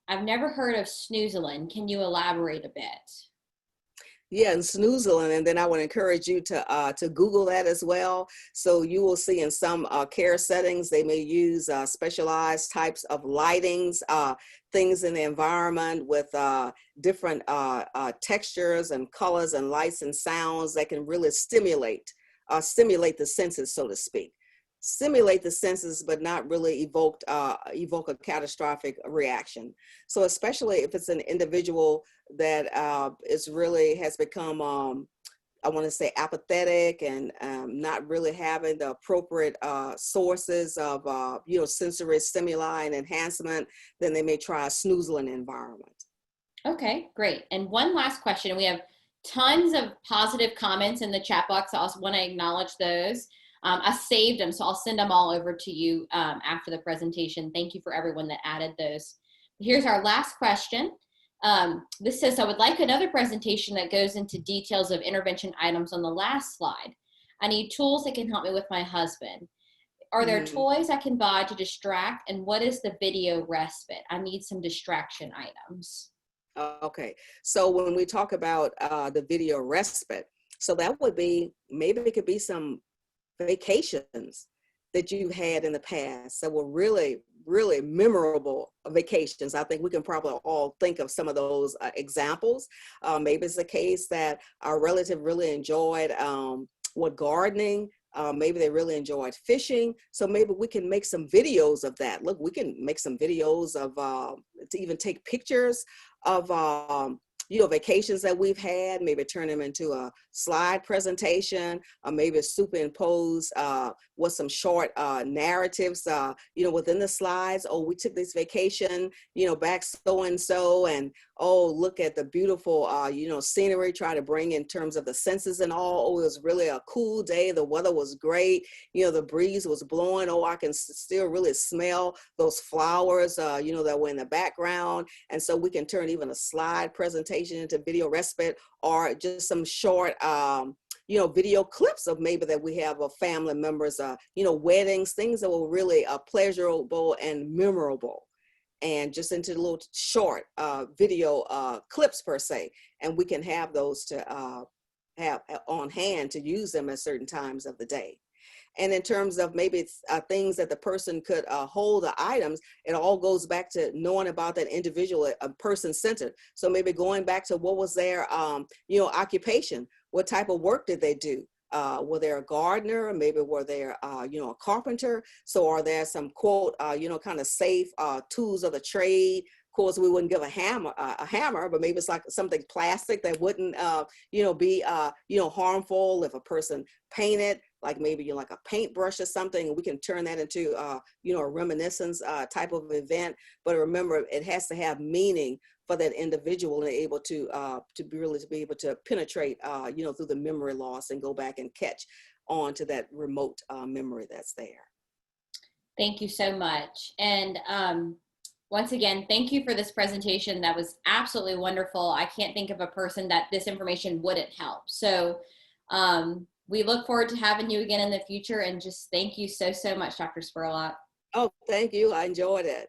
I've never heard of snoozolin. Can you elaborate a bit? Yeah, and snoozolin, and then I would encourage you to Google that as well. So you will see in some care settings, they may use specialized types of lightings, things in the environment with different textures and colors and lights and sounds that can really stimulate the senses, so to speak. Stimulate the senses, but not really evoke a catastrophic reaction. So especially if it's an individual that has become, I want to say, apathetic and not really having the appropriate sources of, sensory stimuli and enhancement, then they may try a snoozolin environment. Okay, great. And one last question. We have tons of positive comments in the chat box. I also want to acknowledge those. I saved them, so I'll send them all over to you after the presentation. Thank you for everyone that added those. Here's our last question. This says, I would like another presentation that goes into details of intervention items on the last slide. I need tools that can help me with my husband. Are there toys I can buy to distract? And what is the video respite? I need some distraction items. Okay, so when we talk about the video respite, so that would be, maybe it could be some vacations that you had in the past that were really, really memorable vacations. I think we can probably all think of some of those examples. Maybe it's the case that our relative really enjoyed gardening. Maybe they really enjoyed fishing. So maybe we can make some videos of that. Look, we can make some videos of, to even take pictures of, vacations that we've had, maybe turn them into a slide presentation, or maybe superimpose with some short narratives, within the slides. Oh, we took this vacation, back so-and-so, and oh, look at the beautiful, scenery, try to bring in terms of the senses and all. Oh, it was really a cool day. The weather was great. The breeze was blowing. Oh, I can still really smell those flowers, that were in the background. And so we can turn even a slide presentation into video respite, or just some short, video clips of maybe that we have of family members, weddings, things that were really pleasurable and memorable, and just into little short video clips per se. And we can have those to have on hand to use them at certain times of the day. And in terms of maybe things that the person could hold, the items, it all goes back to knowing about that individual, person-centered. So maybe going back to what was their, occupation, what type of work did they do? Were they a gardener? Maybe were they, a carpenter? So are there some, quote, kind of safe tools of the trade course, we wouldn't give a hammer, but maybe it's like something plastic that wouldn't, be, harmful if a person painted, like maybe like a paintbrush or something, and we can turn that into, a reminiscence type of event. But remember, it has to have meaning for that individual and able to be able to penetrate, through the memory loss and go back and catch on to that remote memory that's there. Thank you so much. And once again, thank you for this presentation. That was absolutely wonderful. I can't think of a person that this information wouldn't help. So we look forward to having you again in the future, and just thank you so much, Dr. Spurlock. Oh, thank you. I enjoyed it.